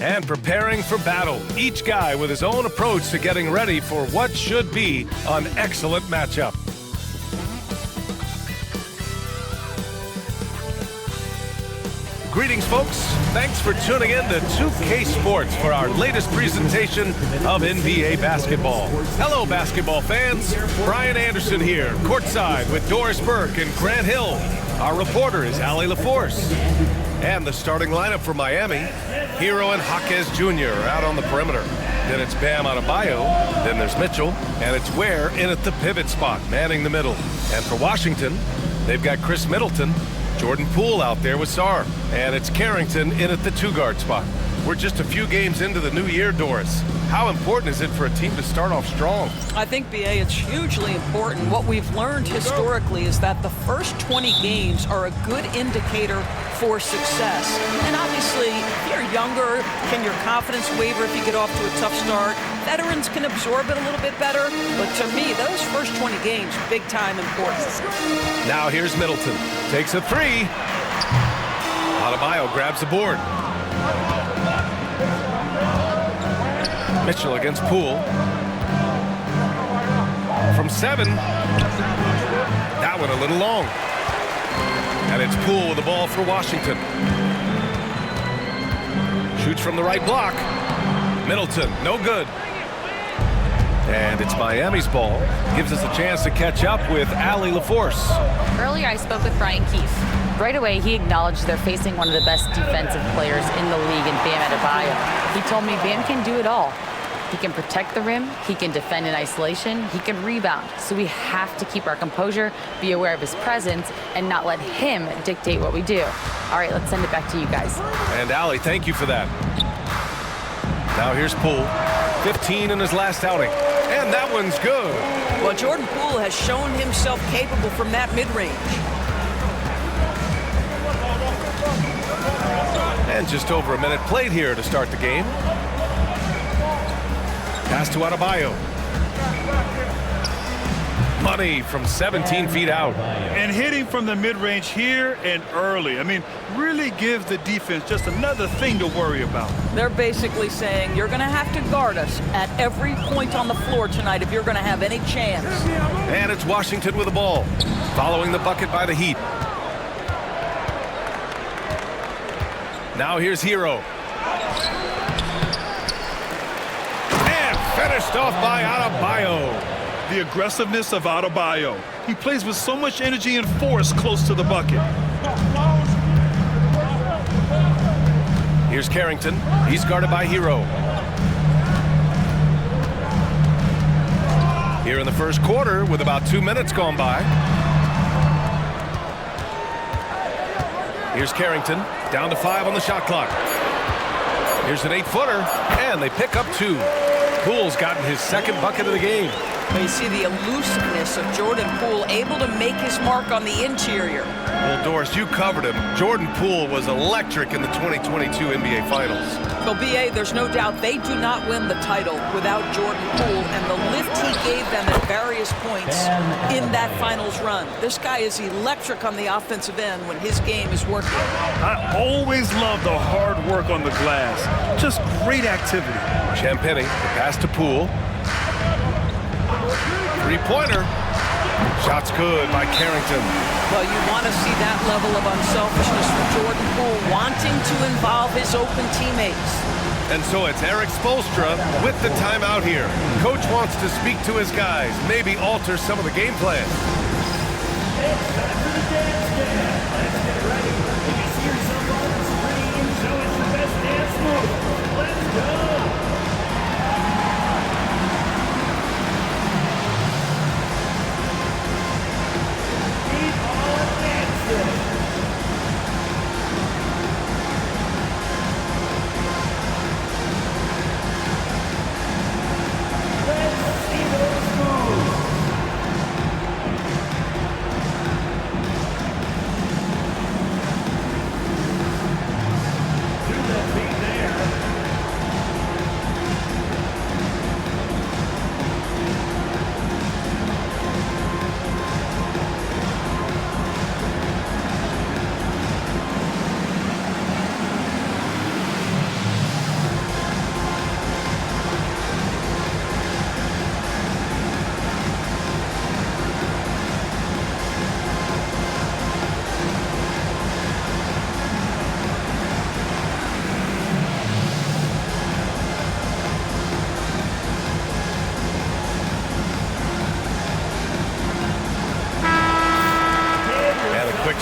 and preparing for battle. Each guy with his own approach to getting ready for what should be an excellent matchup. Greetings, folks. Thanks for tuning in to 2K Sports for our latest presentation of NBA basketball. Hello, basketball fans. Brian Anderson here, courtside with Doris Burke and Grant Hill. Our reporter is Allie LaForce. And the starting lineup for Miami, Hero and Jaquez Jr. are out on the perimeter. Then it's Bam Adebayo, then there's Mitchell, and it's Ware in at the pivot spot, manning the middle. And for Washington, they've got Chris Middleton, Jordan Poole out there with Sarr, and it's Carrington in at the two-guard spot. We're just a few games into the new year, Doris. How important is it for a team to start off strong? I think, BA, it's hugely important. What we've learned historically is that the first 20 games are a good indicator for success. And obviously, if you're younger, can your confidence waver if you get off to a tough start? Veterans can absorb it a little bit better. But to me, those first 20 games, big time importance. Now here's Middleton. Takes a three. Adebayo grabs the board. Mitchell against Poole. From 7. That one a little long. And it's Poole with the ball for Washington. Shoots from the right block. Middleton, no good. And it's Miami's ball. Gives us a chance to catch up with Allie LaForce. Earlier, I spoke with Brian Keefe. Right away, he acknowledged they're facing one of the best defensive players in the league in Bam Adebayo. He told me Bam can do it all. He can protect the rim, he can defend in isolation, he can rebound. So we have to keep our composure, be aware of his presence, and not let him dictate what we do. All right, let's send it back to you guys. And Allie, thank you for that. Now here's Poole, 15 in his last outing. And that one's good. Well, Jordan Poole has shown himself capable from that mid-range. And just over a minute played here to start the game. Pass to Adebayo. Money from 17 feet out. And hitting from the mid-range here and early. I mean, really gives the defense just another thing to worry about. They're basically saying you're going to have to guard us at every point on the floor tonight if you're going to have any chance. And it's Washington with the ball, following the bucket by the Heat. Now here's Hero. Finished off by Adebayo. The aggressiveness of Adebayo. He plays with so much energy and force close to the bucket. Here's Carrington. He's guarded by Hero. Here in the first quarter with about 2 minutes gone by. Here's Carrington. Down to 5 on the shot clock. Here's an 8-footer, and they pick up 2. Poole's gotten his second bucket of the game. You see the elusiveness of Jordan Poole, able to make his mark on the interior. Well, Doris, you covered him. Jordan Poole was electric in the 2022 NBA Finals. Well, BA, there's no doubt they do not win the title without Jordan Poole and the lift he gave them at various points in that finals run. This guy is electric on the offensive end when his game is working. I always love the hard work on the glass. Just great activity. Champagny, the pass to Poole. Three-pointer. Shot's good by Carrington. Well, you want to see that level of unselfishness from Jordan Poole, wanting to involve his open teammates. And so it's Eric Spoelstra with the timeout here. Coach wants to speak to his guys, maybe alter some of the game plan.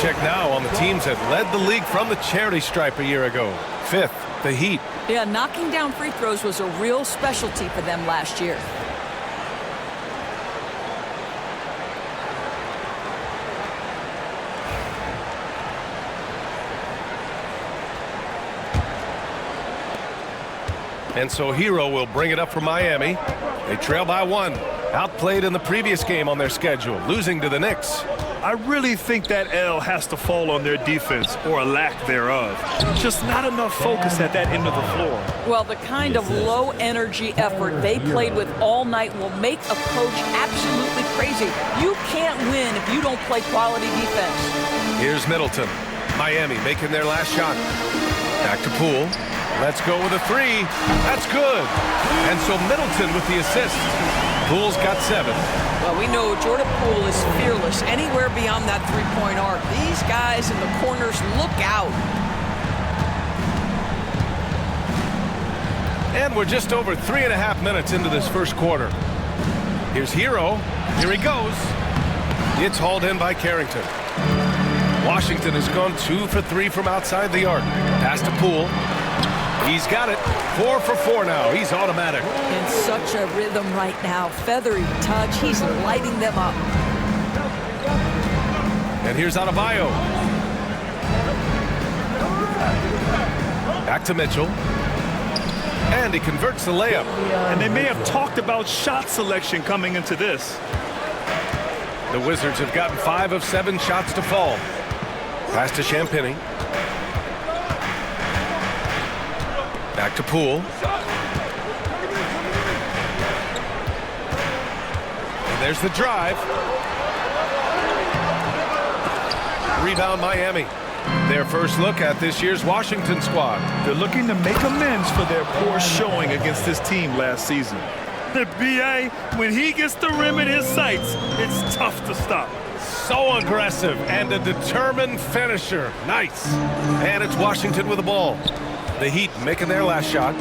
check now on the teams that led the league from the charity stripe a year ago. 5th, the Heat. Yeah, knocking down free throws was a real specialty for them last year. And so Hero will bring it up for Miami. They trail by 1. Outplayed in the previous game on their schedule, losing to the Knicks. I really think that L has to fall on their defense, or a lack thereof. Just not enough focus at that end of the floor. Well, the kind of low-energy effort they played with all night will make a coach absolutely crazy. You can't win if you don't play quality defense. Here's Middleton. Miami making their last shot. Back to Poole. Let's go with a 3. That's good. And so Middleton with the assist. Poole's got 7. Well, we know Jordan Poole is fearless anywhere beyond that three-point arc. These guys in the corners, look out. And we're just over 3.5 minutes into this first quarter. Here's Hero. Here he goes. It's hauled in by Carrington. Washington has gone 2 for 3 from outside the arc. Pass to Poole. He's got it. 4 for 4 now. He's automatic. In such a rhythm right now. Feathery touch. He's lighting them up. And here's Adebayo. Back to Mitchell. And he converts the layup. And they may have talked about shot selection coming into this. The Wizards have gotten 5 of 7 shots to fall. Pass to Champagny. Back to Poole. And there's the drive. Rebound Miami. Their first look at this year's Washington squad. They're looking to make amends for their poor showing against this team last season. The BA, when he gets the rim in his sights, it's tough to stop. So aggressive and a determined finisher. Nice. And it's Washington with the ball. The Heat making their last shot.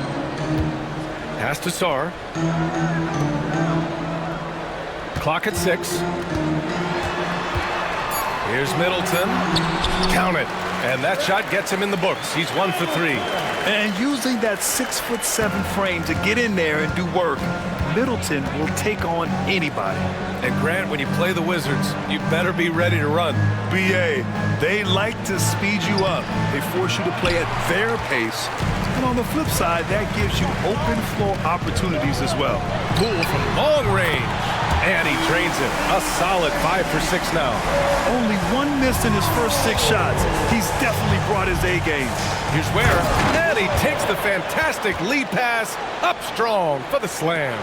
Pass to Sarr. Clock at 6. Here's Middleton. Count it. And that shot gets him in the books. He's 1 for 3. And using that 6'7" frame to get in there and do work, Middleton will take on anybody. And Grant, when you play the Wizards, you better be ready to run. BA, they like to speed you up. They force you to play at their pace. And on the flip side, that gives you open floor opportunities as well. Poole from long range. And he drains it. A solid 5 for 6 now. Only 1 miss in his first 6 shots. He's definitely brought his A game. Here's Ware. And he takes the fantastic lead pass up strong for the slam.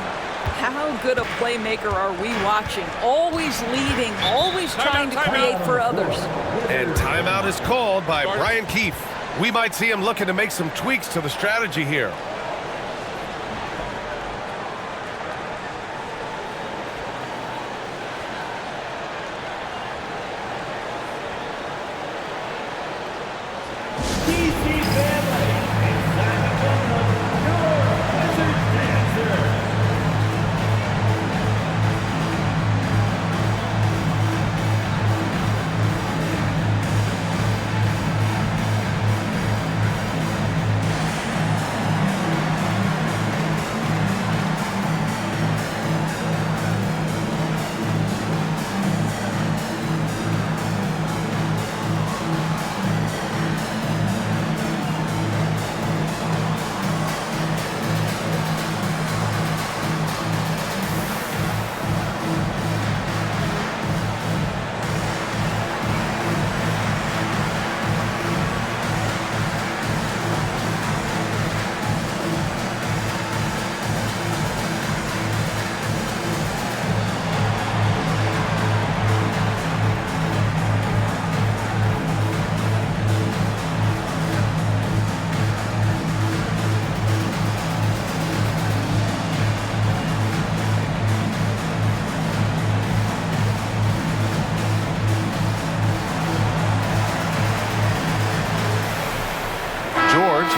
How good a playmaker are we watching? Always leading, always trying to create for others. And timeout is called by Brian Keefe. We might see him looking to make some tweaks to the strategy here.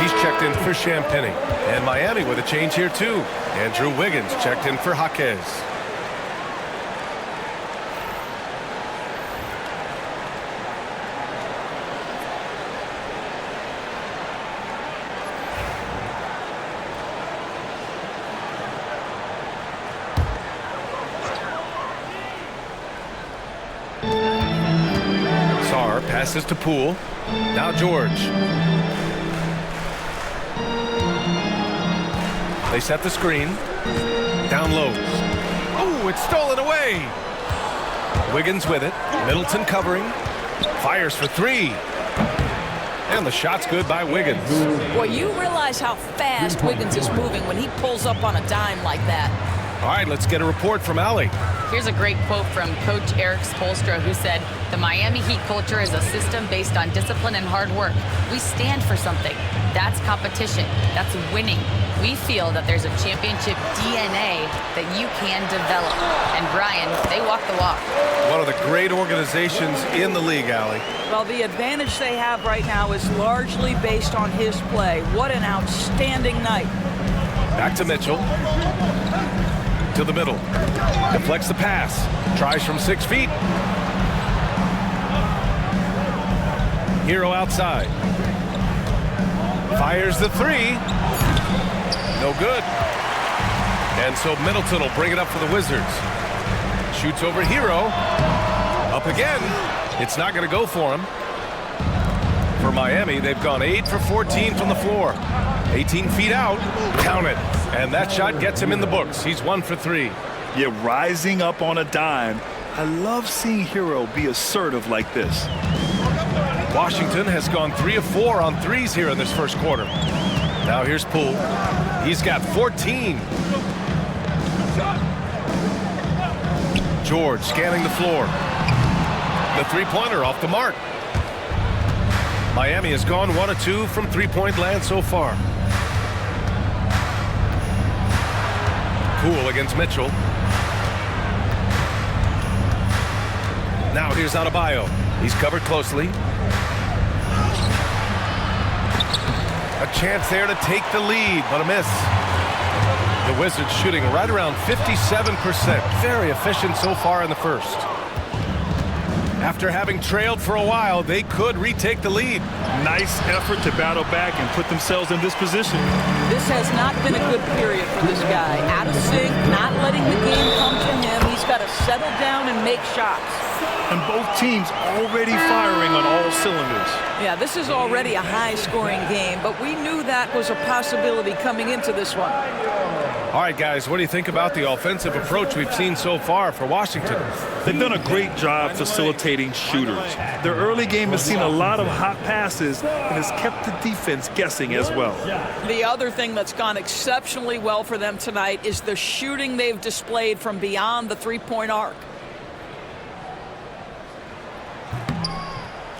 He's checked in for Champagny. And Miami with a change here, too. Andrew Wiggins checked in for Jaquez. Smart passes to Poole. Now George. They set the screen. Down low. Oh, it's stolen away. Wiggins with it. Middleton covering. Fires for three. And the shot's good by Wiggins. Boy, you realize how fast Wiggins is moving when he pulls up on a dime like that. All right, let's get a report from Allie. Here's a great quote from Coach Eric Spoelstra, who said, "The Miami Heat culture is a system based on discipline and hard work. We stand for something. That's competition. That's winning. We feel that there's a championship DNA that you can develop." And Brian, they walk the walk. One of the great organizations in the league, Allie. Well, the advantage they have right now is largely based on his play. What an outstanding night. Back to Mitchell. To the middle. Deflects the pass. Tries from 6 feet. Hero outside. Fires the three. No good. And so Middleton will bring it up for the Wizards. Shoots over Hero. Up again. It's not going to go for him. For Miami, they've gone 8 for 14 from the floor. 18 feet out. Count it. And that shot gets him in the books. He's 1 for 3. Yeah, rising up on a dime. I love seeing Hero be assertive like this. Washington has gone 3 of 4 on threes here in this first quarter. Now here's Poole. He's got 14. George scanning the floor. The three-pointer off the mark. Miami has gone 1 of 2 from three-point land so far. Poole against Mitchell. Now here's Adebayo. He's covered closely. A chance there to take the lead, but a miss. The Wizards shooting right around 57%. Very efficient so far in the first. After having trailed for a while, they could retake the lead. Nice effort to battle back and put themselves in this position. This has not been a good period for this guy. Out of sync, not letting the game come to him. He's got to settle down and make shots. And both teams already firing on all cylinders. Yeah, this is already a high-scoring game, but we knew that was a possibility coming into this one. All right, guys, what do you think about the offensive approach we've seen so far for Washington? They've done a great job facilitating shooters. Their early game has seen a lot of hot passes and has kept the defense guessing as well. The other thing that's gone exceptionally well for them tonight is the shooting they've displayed from beyond the three-point arc.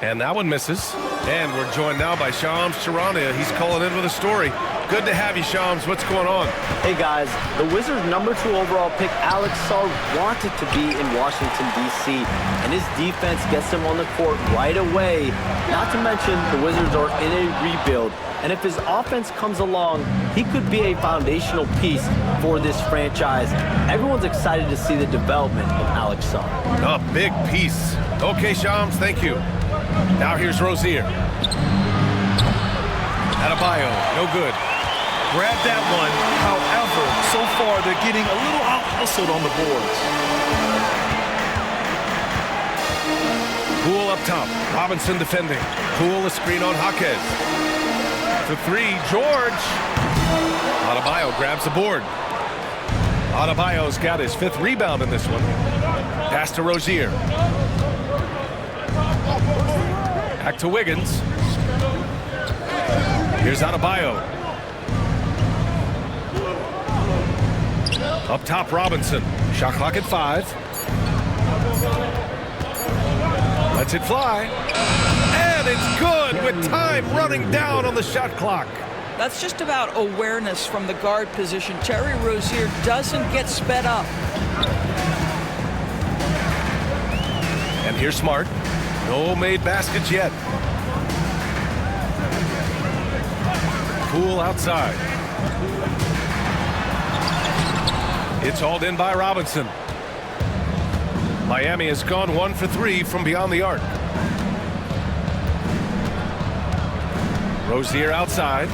And that one misses. And we're joined now by Shams Charania. He's calling in with a story. Good to have you, Shams. What's going on? Hey, guys. The Wizards' #2 overall pick, Alex Sarr, wanted to be in Washington, D.C., and his defense gets him on the court right away. Not to mention, the Wizards are in a rebuild, and if his offense comes along, he could be a foundational piece for this franchise. Everyone's excited to see the development of Alex Sarr. A big piece. Okay, Shams, thank you. Now here's Rozier. Adebayo, no good. Grab that one. However, so far they're getting a little out-hustled on the boards. Poole up top. Robinson defending. Poole a screen on Jaquez. The three, George. Adebayo grabs the board. Adebayo's got his 5th rebound in this one. Pass to Rozier. Back to Wiggins. Here's Adebayo. Up top, Robinson. Shot clock at 5. Lets it fly. And it's good with time running down on the shot clock. That's just about awareness from the guard position. Terry Rozier doesn't get sped up. And here's Smart. No made baskets yet. Poole outside. It's hauled in by Robinson. Miami has gone 1 for 3 from beyond the arc. Rozier outside.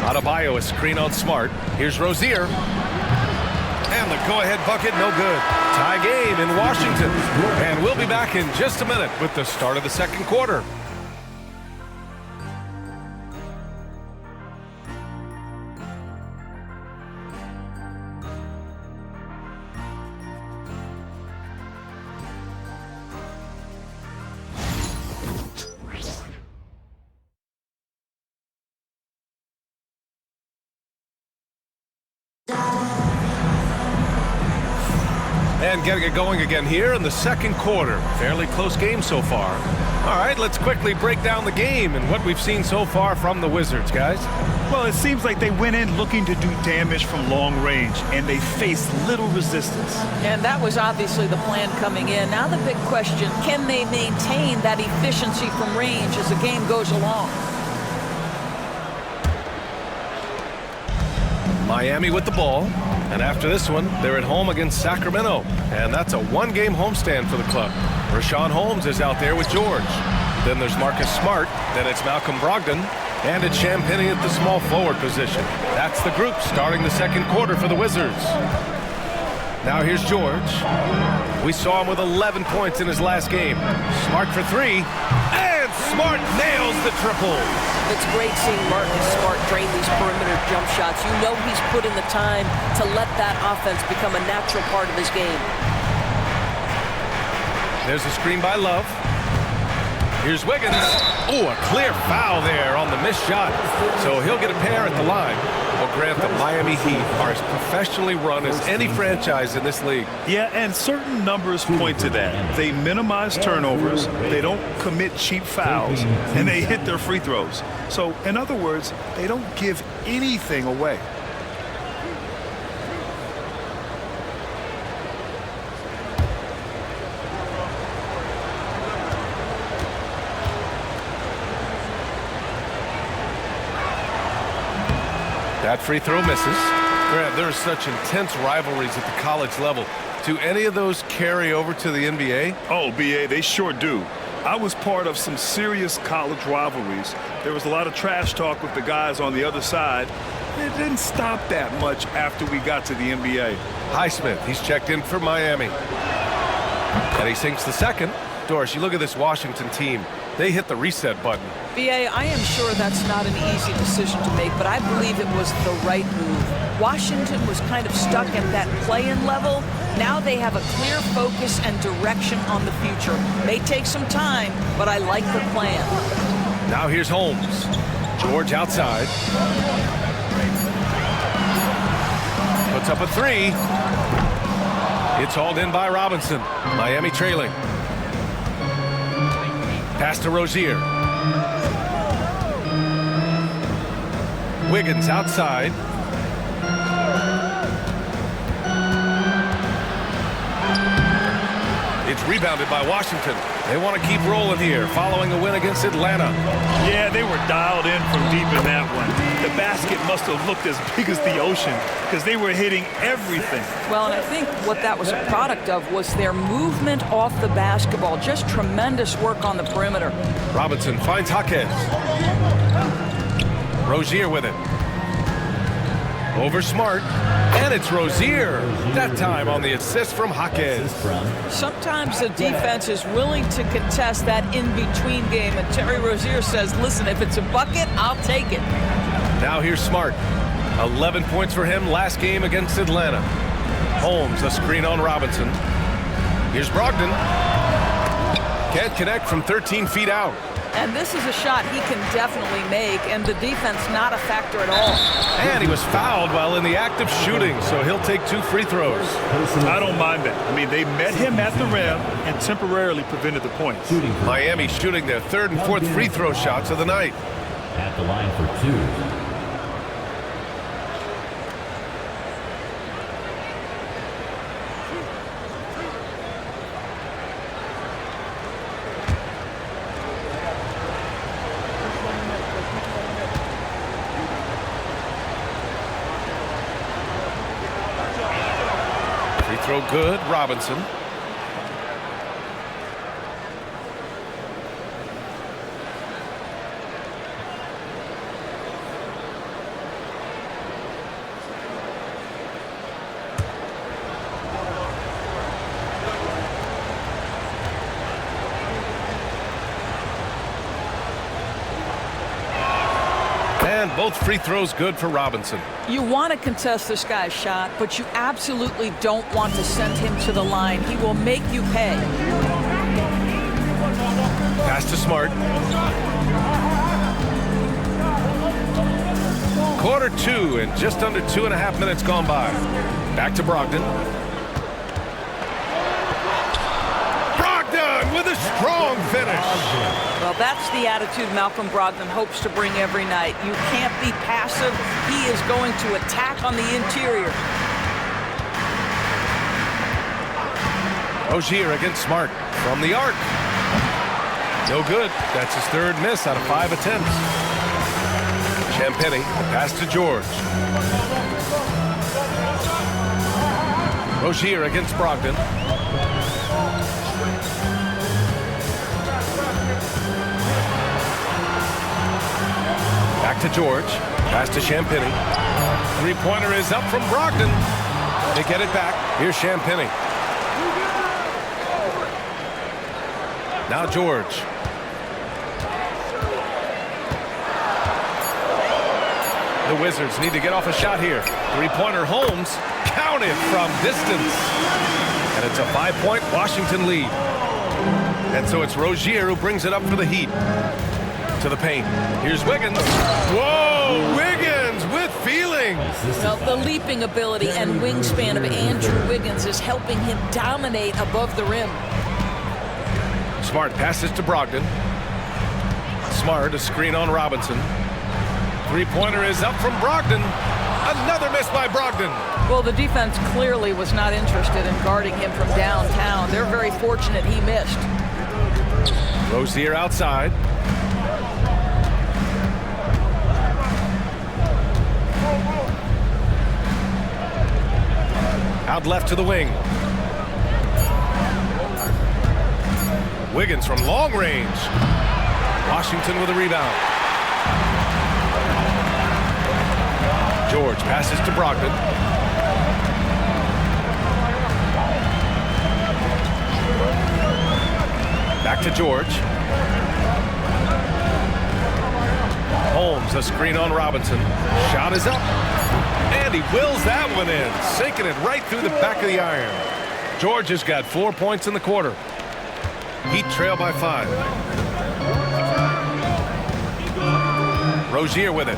Adebayo, a screen on Smart. Here's Rozier. And the go-ahead bucket, no good. Tie game in Washington. And we'll be back in just a minute with the start of the second quarter. And getting it going again here in the second quarter. Fairly close game so far. All right, let's quickly break down the game and what we've seen so far from the Wizards, guys. Well, it seems like they went in looking to do damage from long range, and they faced little resistance. And that was obviously the plan coming in. Now the big question, can they maintain that efficiency from range as the game goes along? Miami with the ball. And after this one, they're at home against Sacramento. And that's a one-game homestand for the club. Rashawn Holmes is out there with George. Then there's Marcus Smart. Then it's Malcolm Brogdon. And it's Champagnie at the small forward position. That's the group starting the second quarter for the Wizards. Now here's George. We saw him with 11 points in his last game. Smart for three. And Smart nails the triple. It's great seeing Marcus Smart drain these perimeter jump shots. You know he's put in the time to let that offense become a natural part of his game. There's a screen by Love. Here's Wiggins. Oh, a clear foul there on the missed shot. So he'll get a pair at the line. Well, Grant, the Miami Heat are as professionally run as any franchise in this league. Yeah, and certain numbers point to that. They minimize turnovers, they don't commit cheap fouls, and they hit their free throws. So, in other words, they don't give anything away. That free throw misses. Grant, there are such intense rivalries at the college level. Do any of those carry over to the NBA? Oh, BA, they sure do. I was part of some serious college rivalries. There was a lot of trash talk with the guys on the other side. It didn't stop that much after we got to the NBA. Naismith, he's checked in for Miami. And he sinks the second. Doris, you look at this Washington team. They hit the reset button. BA, I am sure that's not an easy decision to make, but I believe it was the right move. Washington was kind of stuck at that play-in level. Now they have a clear focus and direction on the future. May take some time, but I like the plan. Now here's Holmes. George outside. Puts up a three. It's hauled in by Robinson. Miami trailing. Pass to Rozier. Wiggins outside. It's rebounded by Washington. They want to keep rolling here, following a win against Atlanta. Yeah, they were dialed in from deep in that one. The basket must have looked as big as the ocean because they were hitting everything. Well, and I think what that was a product of was their movement off the basketball. Just tremendous work on the perimeter. Robinson finds Jaquez. Rozier with it. Over Smart. And it's Rozier. That time on the assist from Jaquez. Sometimes the defense is willing to contest that in-between game. And Terry Rozier says, listen, if it's a bucket, I'll take it. Now here's Smart. 11 points for him last game against Atlanta. Holmes, a screen on Robinson. Here's Brogdon. Can't connect from 13 feet out. And this is a shot he can definitely make, and the defense not a factor at all. And he was fouled while in the act of shooting, so he'll take 2 free throws. I don't mind that. I mean, they met him at the rim and temporarily prevented the points. Miami shooting their 3rd and 4th free throw shots of the night. At the line for 2. Throw good, Robinson. And both free throws good for Robinson. You want to contest this guy's shot, but you absolutely don't want to send him to the line. He will make you pay. Pass to Smart. Quarter 2 and just under 2.5 minutes gone by. Back to Brogdon. Brogdon with a strong finish. Well, that's the attitude Malcolm Brogdon hopes to bring every night. You can't be passive. He is going to attack on the interior. Rozier against Smart from the arc. No good. That's his third miss out of 5 attempts. Champagny, pass to George. Rozier against Brogdon. Back to George. Pass to Champagny. Three-pointer is up from Brogdon. They get it back. Here's Champagny. Now George. The Wizards need to get off a shot here. Three-pointer Holmes. Counted from distance. And it's a 5-point Washington lead. And so it's Rozier who brings it up for the Heat. To the paint. Here's Wiggins. Whoa! Wiggins with feeling. Well, the leaping ability and wingspan of Andrew Wiggins is helping him dominate above the rim. Smart passes to Brogdon. Smart, a screen on Robinson. Three-pointer is up from Brogdon. Another miss by Brogdon. Well, the defense clearly was not interested in guarding him from downtown. They're very fortunate he missed. Rozier outside. Out left to the wing. Wiggins from long range. Washington with a rebound. George passes to Brogdon. Back to George. Holmes, a screen on Robinson. Shot is up. And he wills that one in, sinking it right through the back of the iron. George has got 4 points in the quarter. Heat trail by 5. Rozier with it.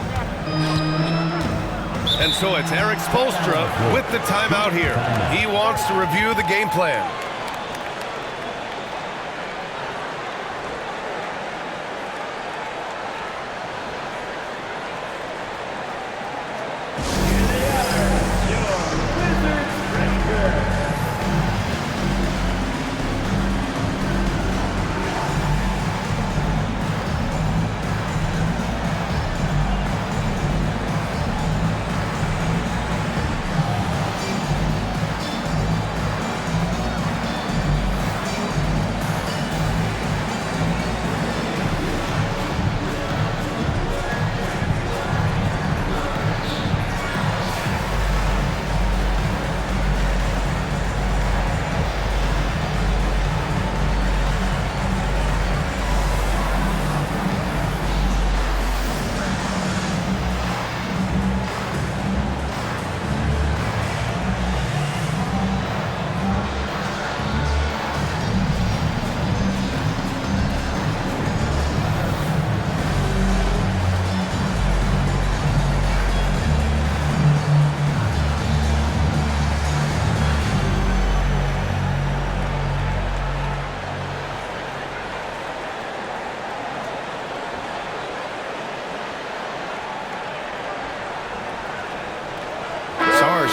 And so it's Eric Spoelstra with the timeout here. He wants to review the game plan.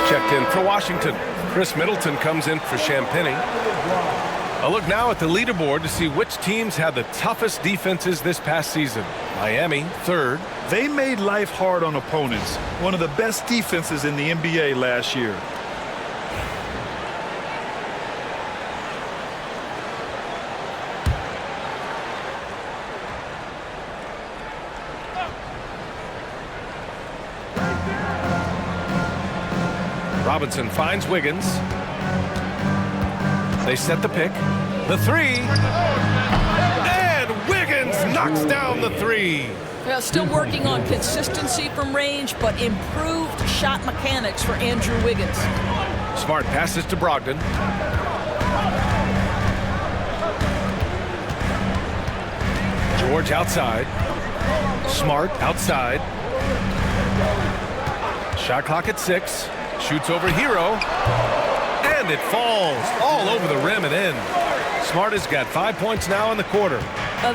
Checked in for Washington. Chris Middleton comes in for Champagny. A look now at the leaderboard to see which teams had the toughest defenses this past season. Miami, 3rd. They made life hard on opponents. One of the best defenses in the NBA last year. Robinson finds Wiggins. They set the pick. The three. And Wiggins knocks down the three. Still working on consistency from range, but improved shot mechanics for Andrew Wiggins. Smart passes to Brogdon. George outside. Smart outside. Shot clock at 6. Shoots over Hero. And it falls all over the rim and in. Smart has got 5 points now in the quarter.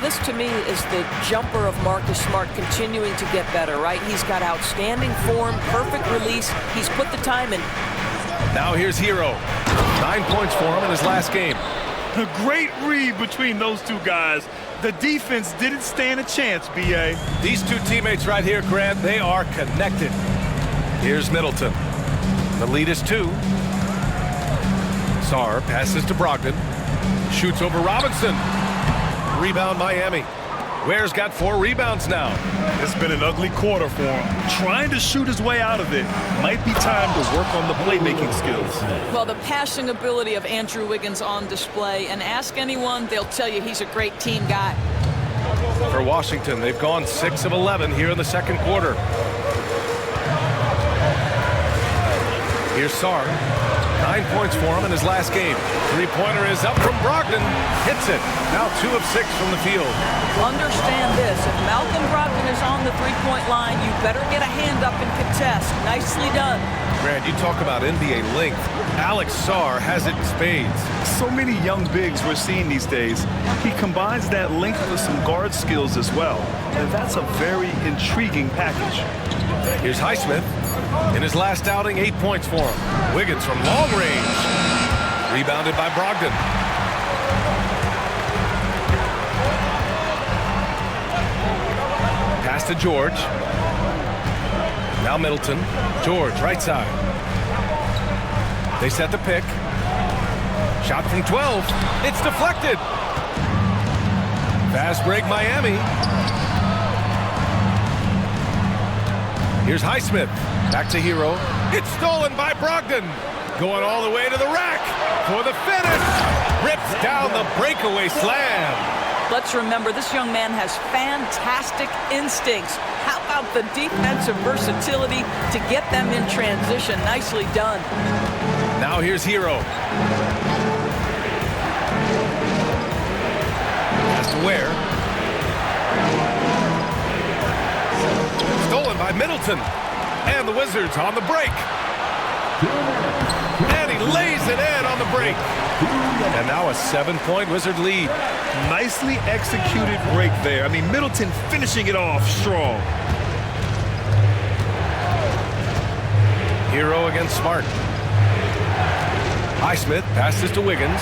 This, to me, is the jumper of Marcus Smart continuing to get better, right? He's got outstanding form, perfect release. He's put the time in. Now here's Hero. 9 points for him in his last game. A great read between those two guys. The defense didn't stand a chance, B.A. These two teammates right here, Grant, they are connected. Here's Middleton. The lead is 2. Sarr passes to Brogdon. Shoots over Robinson. Rebound Miami. Ware's got 4 rebounds now. It's been an ugly quarter for him. Trying to shoot his way out of it. Might be time to work on the playmaking skills. Well, the passing ability of Andrew Wiggins on display, and ask anyone, they'll tell you he's a great team guy. For Washington, they've gone 6 of 11 here in the second quarter. Here's Sarr. 9 points for him in his last game. Three-pointer is up from Brogdon. Hits it. Now 2 of 6 from the field. Understand this. If Malcolm Brogdon is on the three-point line, you better get a hand up and contest. Nicely done. Grant, you talk about NBA length. Alex Sarr has it in spades. So many young bigs we're seeing these days. He combines that length with some guard skills as well. And that's a very intriguing package. Here's Naismith. In his last outing, 8 points for him. Wiggins from long range. Rebounded by Brogdon. Pass to George. Now Middleton. George, right side. They set the pick. Shot from 12. It's deflected. Fast break Miami. Here's Naismith. Back to Hero. It's stolen by Brogdon. Going all the way to the rack for the finish. Rips down the breakaway slam. Let's remember, this young man has fantastic instincts. How about the defensive versatility to get them in transition? Nicely done. Now here's Hero. Pass to Ware. Stolen by Middleton. And the Wizards on the break. And he lays it in on the break. And now a 7-point Wizard lead. Nicely executed break there. I mean, Middleton finishing it off strong. Hero against Smart. Naismith passes to Wiggins.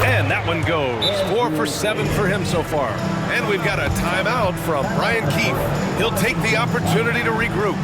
And that one goes. 4 for 7 for him so far. And we've got a timeout from Brian Keefe. He'll take the opportunity to regroup.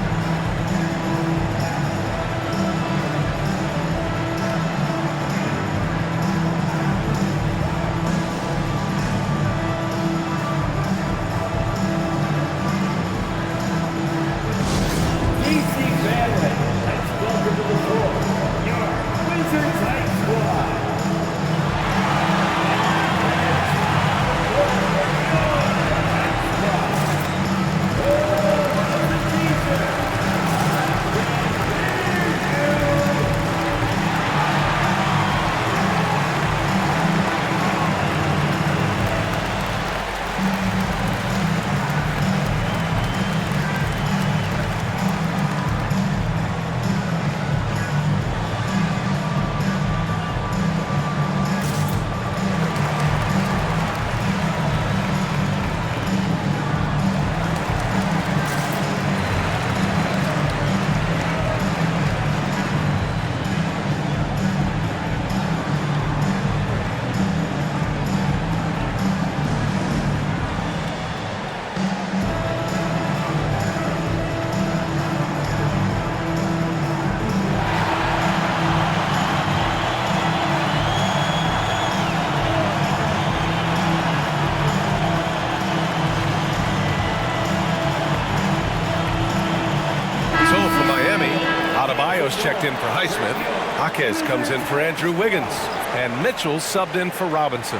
Checked in for Naismith. Jaquez comes in for Andrew Wiggins. And Mitchell subbed in for Robinson.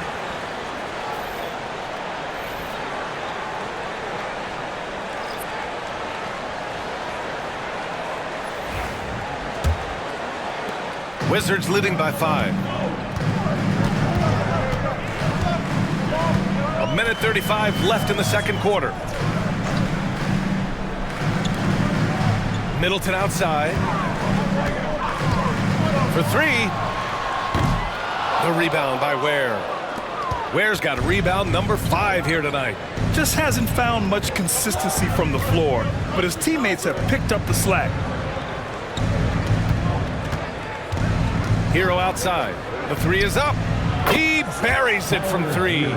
Wizards leading by 5. 1:35 left in the second quarter. Middleton outside. For 3. The rebound by Ware. Ware's got a rebound number 5 here tonight. Just hasn't found much consistency from the floor, but his teammates have picked up the slack. Hero outside. The 3 is up. He buries it from 3.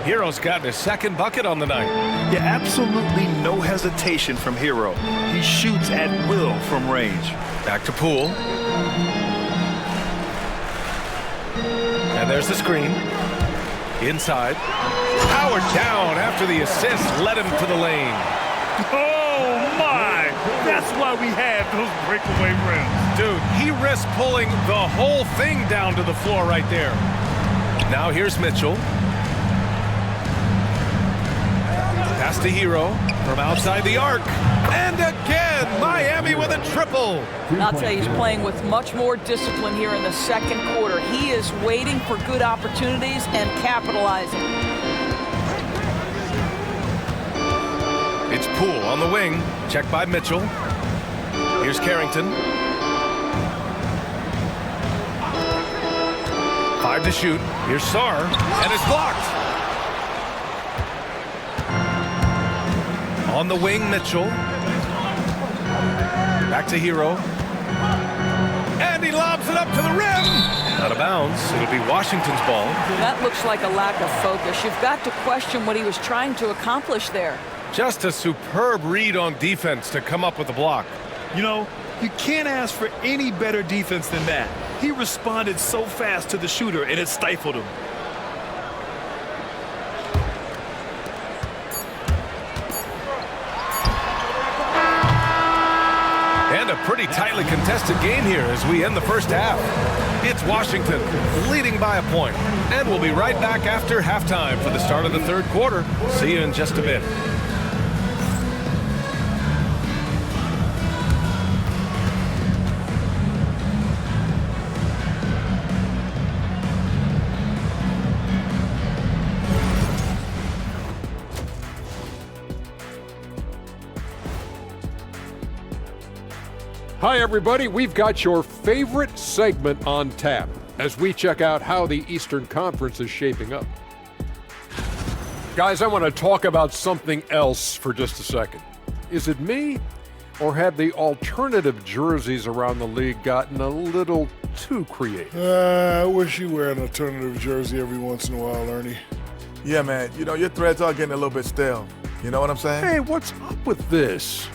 Hero's gotten his second bucket on the night. Yeah, absolutely no hesitation from Hero. He shoots at will from range. Back to Poole. And there's the screen. Inside. Powered down after the assist led him to the lane. Oh, my! That's why we had those breakaway rims. Dude, he risked pulling the whole thing down to the floor right there. Now here's Mitchell. Pass to Hero from outside the arc. And again, Miami with a triple. I'll tell you, he's playing with much more discipline here in the second quarter. He is waiting for good opportunities and capitalizing. It's Poole on the wing. Checked by Mitchell. Here's Carrington. 5 to shoot. Here's Sarr. And it's blocked. On the wing, Mitchell. Back to Hero. And he lobs it up to the rim. Out of bounds. It'll be Washington's ball. That looks like a lack of focus. You've got to question what he was trying to accomplish there. Just a superb read on defense to come up with the block. You know, you can't ask for any better defense than that. He responded so fast to the shooter, and it stifled him. And a pretty tightly contested game here as we end the first half. It's Washington leading by a point. And we'll be right back after halftime for the start of the third quarter. See you in just a bit. Hi, everybody. We've got your favorite segment on tap as we check out how the Eastern Conference is shaping up. Guys, I want to talk about something else for just a second. Is it me, or have the alternative jerseys around the league gotten a little too creative? I wish you wear an alternative jersey every once in a while, Ernie. Yeah, man. You know, your threads are getting a little bit stale. You know what I'm saying? Hey, what's up with this?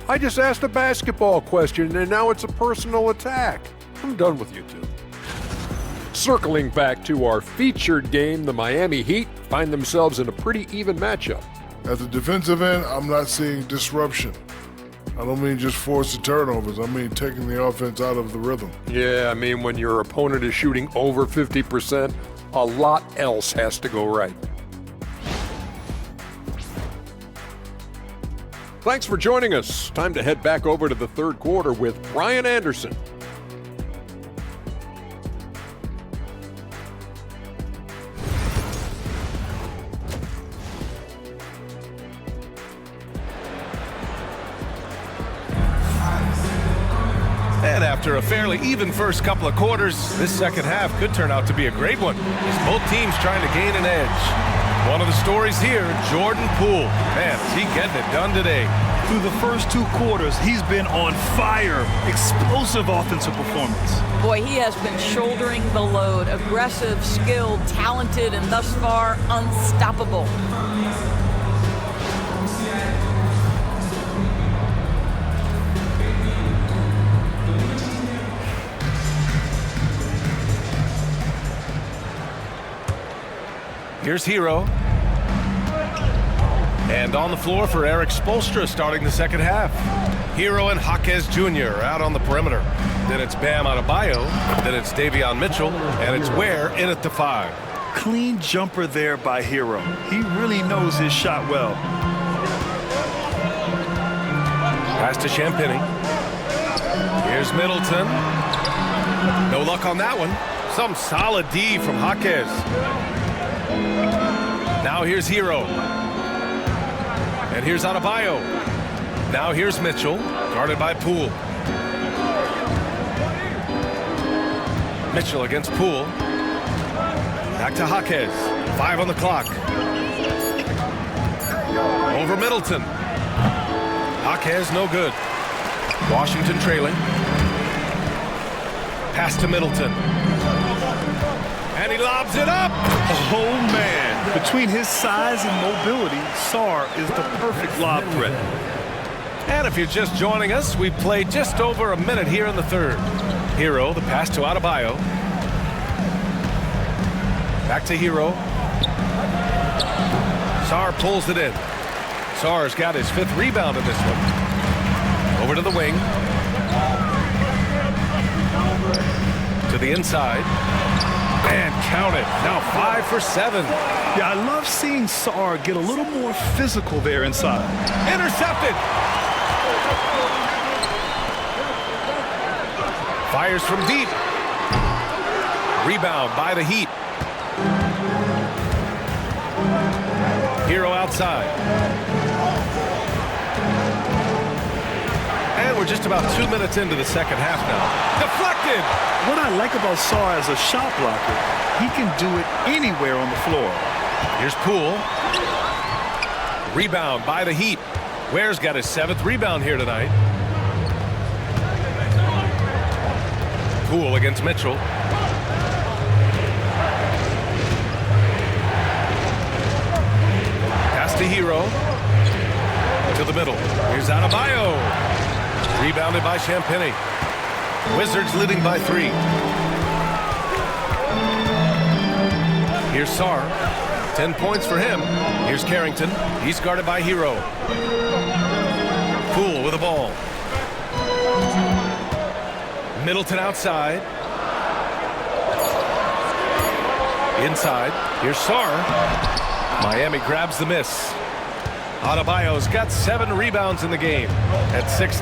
I just asked a basketball question, and now it's a personal attack. I'm done with you two. Circling back to our featured game, the Miami Heat find themselves in a pretty even matchup. At the defensive end, I'm not seeing disruption. I don't mean just forced turnovers. I mean taking the offense out of the rhythm. Yeah, I mean when your opponent is shooting over 50%, a lot else has to go right. Thanks for joining us. Time to head back over to the third quarter with Brian Anderson. And after a fairly even first couple of quarters, this second half could turn out to be a great one as both teams trying to gain an edge. One of the stories here, Jordan Poole. Man, is he getting it done today. Through the first 2 quarters, he's been on fire. Explosive offensive performance. Boy, he has been shouldering the load. Aggressive, skilled, talented, and thus far, unstoppable. Here's Hero. And on the floor for Eric Spoelstra starting the second half. Hero and Jaquez Jr. out on the perimeter. Then it's Bam Adebayo. Then it's Davion Mitchell. And it's Ware in at the 5. Clean jumper there by Hero. He really knows his shot well. Pass to Champagny. Here's Here's Middleton. No luck on that one. Some solid D from Jaquez. Now here's Hero. And here's Adebayo. Now here's Mitchell, guarded by Poole. Mitchell against Poole. Back to Jaquez. 5 on the clock. Over Middleton. Jaquez no good. Washington trailing. Pass to Middleton. And he lobs it up. Oh, man. Between his size and mobility, Sarr is the perfect lob threat. And if you're just joining us, we've played just over a minute here in the third. Hero, the pass to Adebayo. Back to Hero. Sarr pulls it in. Sarr's got his 5th rebound in this one. Over to the wing. To the inside. And count it. Now 5 for 7. Yeah, I love seeing Sarr get a little more physical there inside. Intercepted. Fires from deep. Rebound by the Heat. Hero outside. And we're just about 2 minutes into the second half now. Deflected. What I like about Sarr as a shot blocker, he can do it anywhere on the floor. Here's Poole. Rebound by the Heat. Ware's got his 7th rebound here tonight. Poole against Mitchell. Pass to Hero. To the middle. Here's Adebayo. Rebounded by Champagny. Wizards leading by 3. Here's Sarr. 10 points for him. Here's Carrington. He's guarded by Hero. Poole with the ball. Middleton outside. Inside. Here's Sarr. Miami grabs the miss. Adebayo's got 7 rebounds in the game. At 6'9",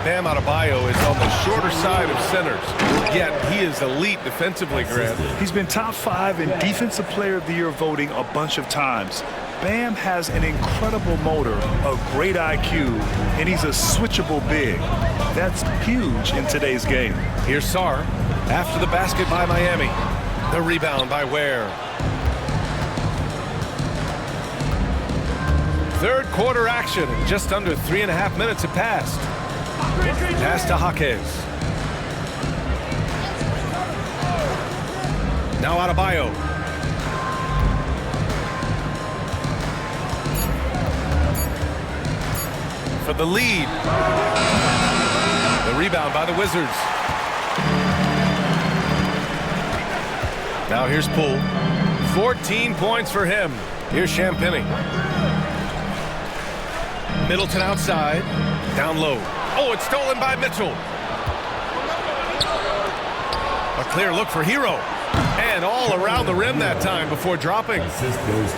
Bam Adebayo is on the shorter side of centers. Yet he is elite defensively, Grant. He's been top 5 in Defensive Player of the Year voting a bunch of times. Bam has an incredible motor, a great IQ, and he's a switchable big. That's huge in today's game. Here's Sarr. After the basket by Miami. The rebound by Ware. Third quarter action. Just under 3.5 minutes have passed. Pass to Jaquez. Now Adebayo. For the lead. The rebound by the Wizards. Now here's Poole. 14 points for him. Here's Champagny. Middleton outside. Down low. Oh, it's stolen by Mitchell. A clear look for Hero. And all around the rim that time before dropping.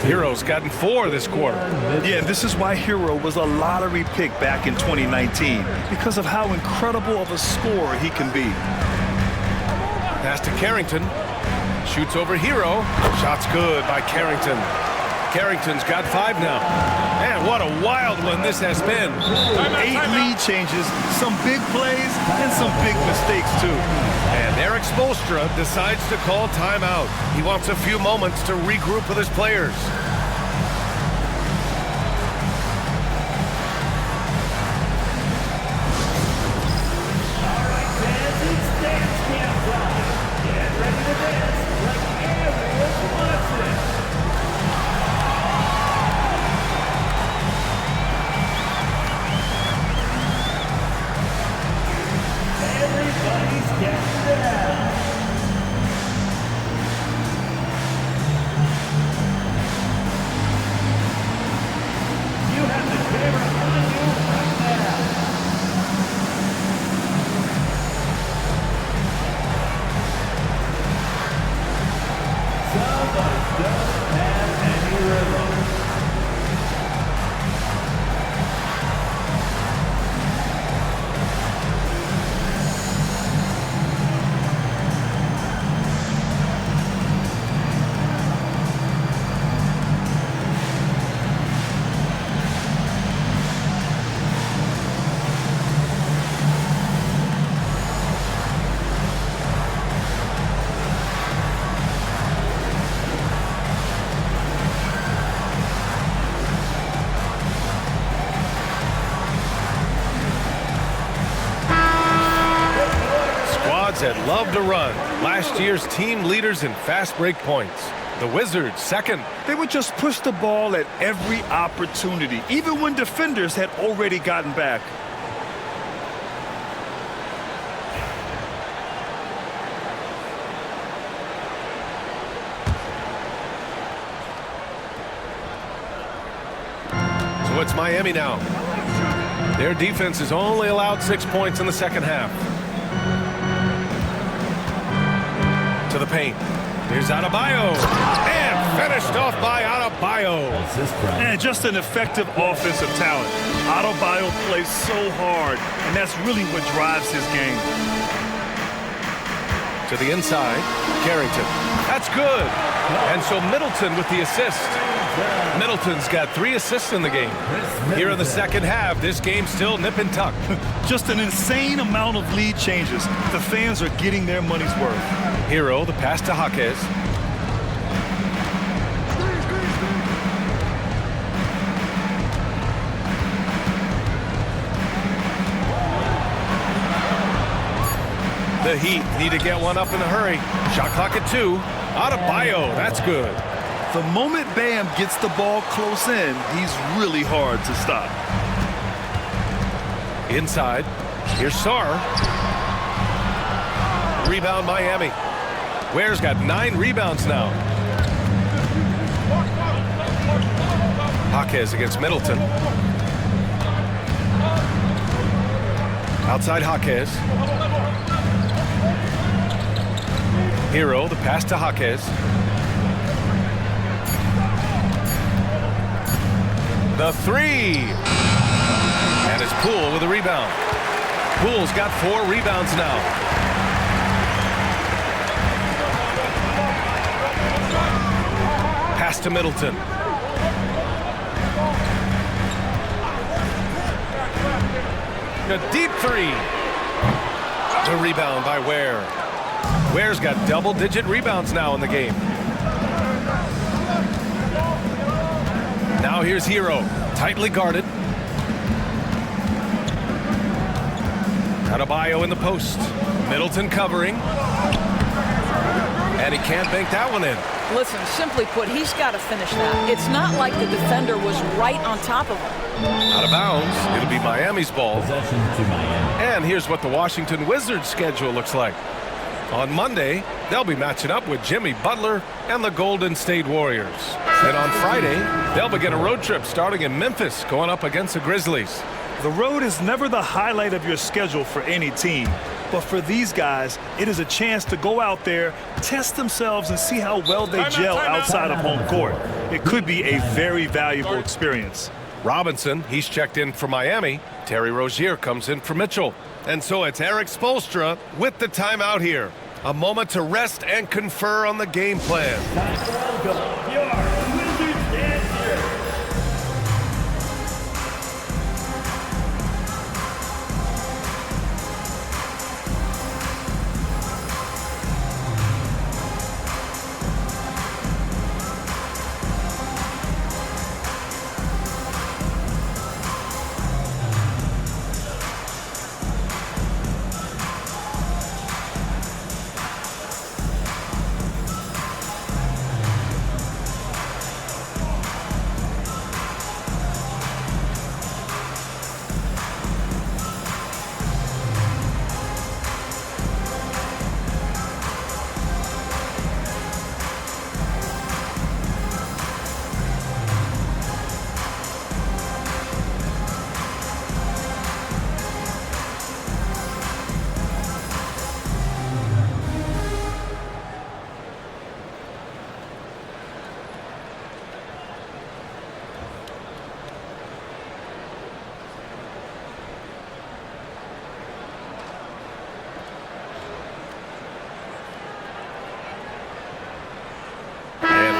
Hero's gotten 4 this quarter. Yeah, this is why Hero was a lottery pick back in 2019. Because of how incredible of a scorer he can be. Pass to Carrington. Shoots over Hero. Shot's good by Carrington. Carrington's got 5 now. And what a wild one this has been. 8 lead changes, some big plays, and some big mistakes, too. And Eric Spoelstra decides to call timeout. He wants a few moments to regroup with his players. squads that love to run. Last year's team leaders in fast break points. The Wizards second. They would just push the ball at every opportunity, even when defenders had already gotten back. So it's Miami now. Their defense has only allowed 6 points in the second half. To the paint. Here's Adebayo. And finished off by Adebayo. And just an effective offensive talent. Adebayo plays so hard, and that's really what drives his game. To the inside, Carrington. That's good. And so Middleton with the assist. Middleton's got 3 assists in the game. Here in the second half, this game's still nip and tuck. Just an insane amount of lead changes. The fans are getting their money's worth. Hero, the pass to Jaquez. The Heat need to get one up in a hurry. Shot clock at 2. Adebayo, that's good. The moment Bam gets the ball close in, he's really hard to stop. Inside, here's Sarr. Rebound Miami. Ware's got 9 rebounds now. Jaquez against Middleton. Outside Jaquez. Hero, the pass to Jaquez. The 3. And it's Poole with a rebound. Poole's got 4 rebounds now. Pass to Middleton. A deep 3. The rebound by Ware. Ware's got double-digit rebounds now in the game. Now here's Hero, tightly guarded. Adebayo in the post. Middleton covering. And he can't bank that one in. Listen, simply put, he's got to finish that. It's not like the defender was right on top of him. Out of bounds. It'll be Miami's ball. Possession to Miami. And here's what the Washington Wizards schedule looks like. On Monday, they'll be matching up with Jimmy Butler and the Golden State Warriors. And on Friday, they'll begin a road trip starting in Memphis, going up against the Grizzlies. The road is never the highlight of your schedule for any team. But for these guys, it is a chance to go out there, test themselves, and see how well they gel outside of home court. It could be a very valuable experience. Robinson, he's checked in for Miami. Terry Rozier comes in for Mitchell. And so it's Eric Spoelstra with the timeout here. A moment to rest and confer on the game plan.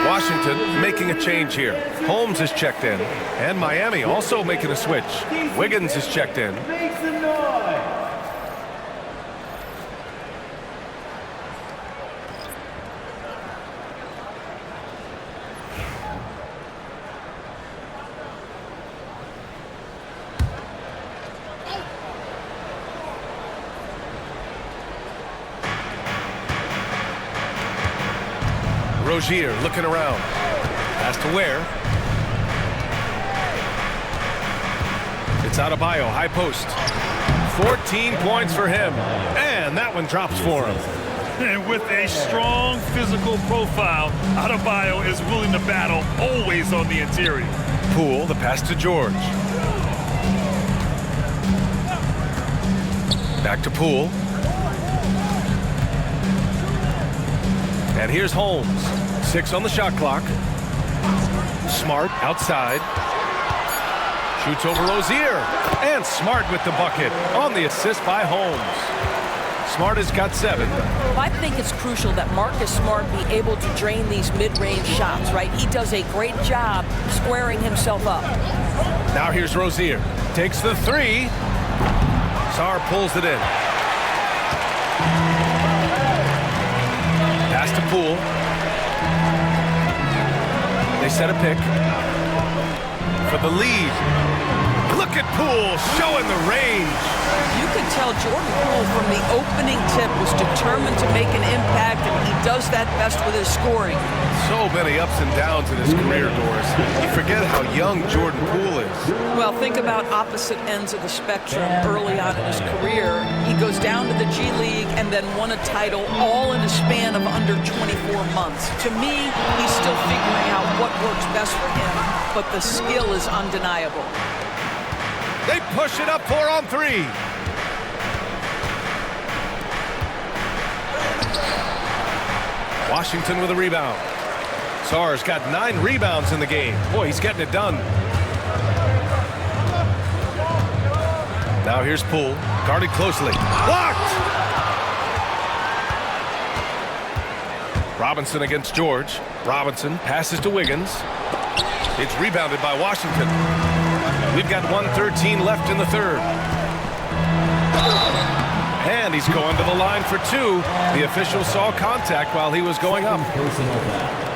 Washington making a change here. Holmes is checked in, and Miami also making a switch. Wiggins is checked in. Rozier looking around. Pass to Ware. It's Adebayo, high post. 14 points for him. And that one drops for him. And with a strong physical profile, Adebayo is willing to battle, always on the interior. Poole, the pass to George. Back to Poole. And here's Holmes. 6 on the shot clock. Smart outside. Shoots over Rozier. And Smart with the bucket on the assist by Holmes. Smart has got 7. Well, I think it's crucial that Marcus Smart be able to drain these mid-range shots, right? He does a great job squaring himself up. Now here's Rozier. Takes the 3. Sarr pulls it in. Pass to Poole. They set a pick for the lead. Look at Poole showing the range. You could tell Jordan Poole from the opening tip was determined to make an impact, and he does that best with his scoring. So many ups and downs in his career, Doris. You forget how young Jordan Poole is. Well, think about opposite ends of the spectrum early on in his career. He goes down to the G League and then won a title all in a span of under 24 months. To me, he's still figuring out what works best for him, but the skill is undeniable. They push it up 4 on 3. Washington with a rebound. Sarr's got 9 rebounds in the game. Boy, he's getting it done. Now here's Poole, guarded closely. Blocked! Robinson against George. Robinson passes to Wiggins. It's rebounded by Washington. We've got 1:13 left in the third. And he's going to the line for 2. The official saw contact while he was going up.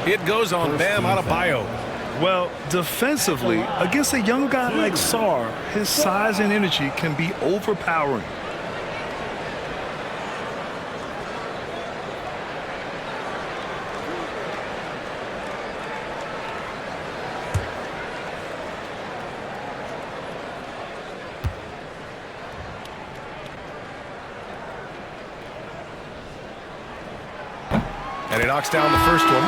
It goes on Bam Adebayo. Well, defensively, against a young guy like Sarr, his size and energy can be overpowering. And he knocks down the first one.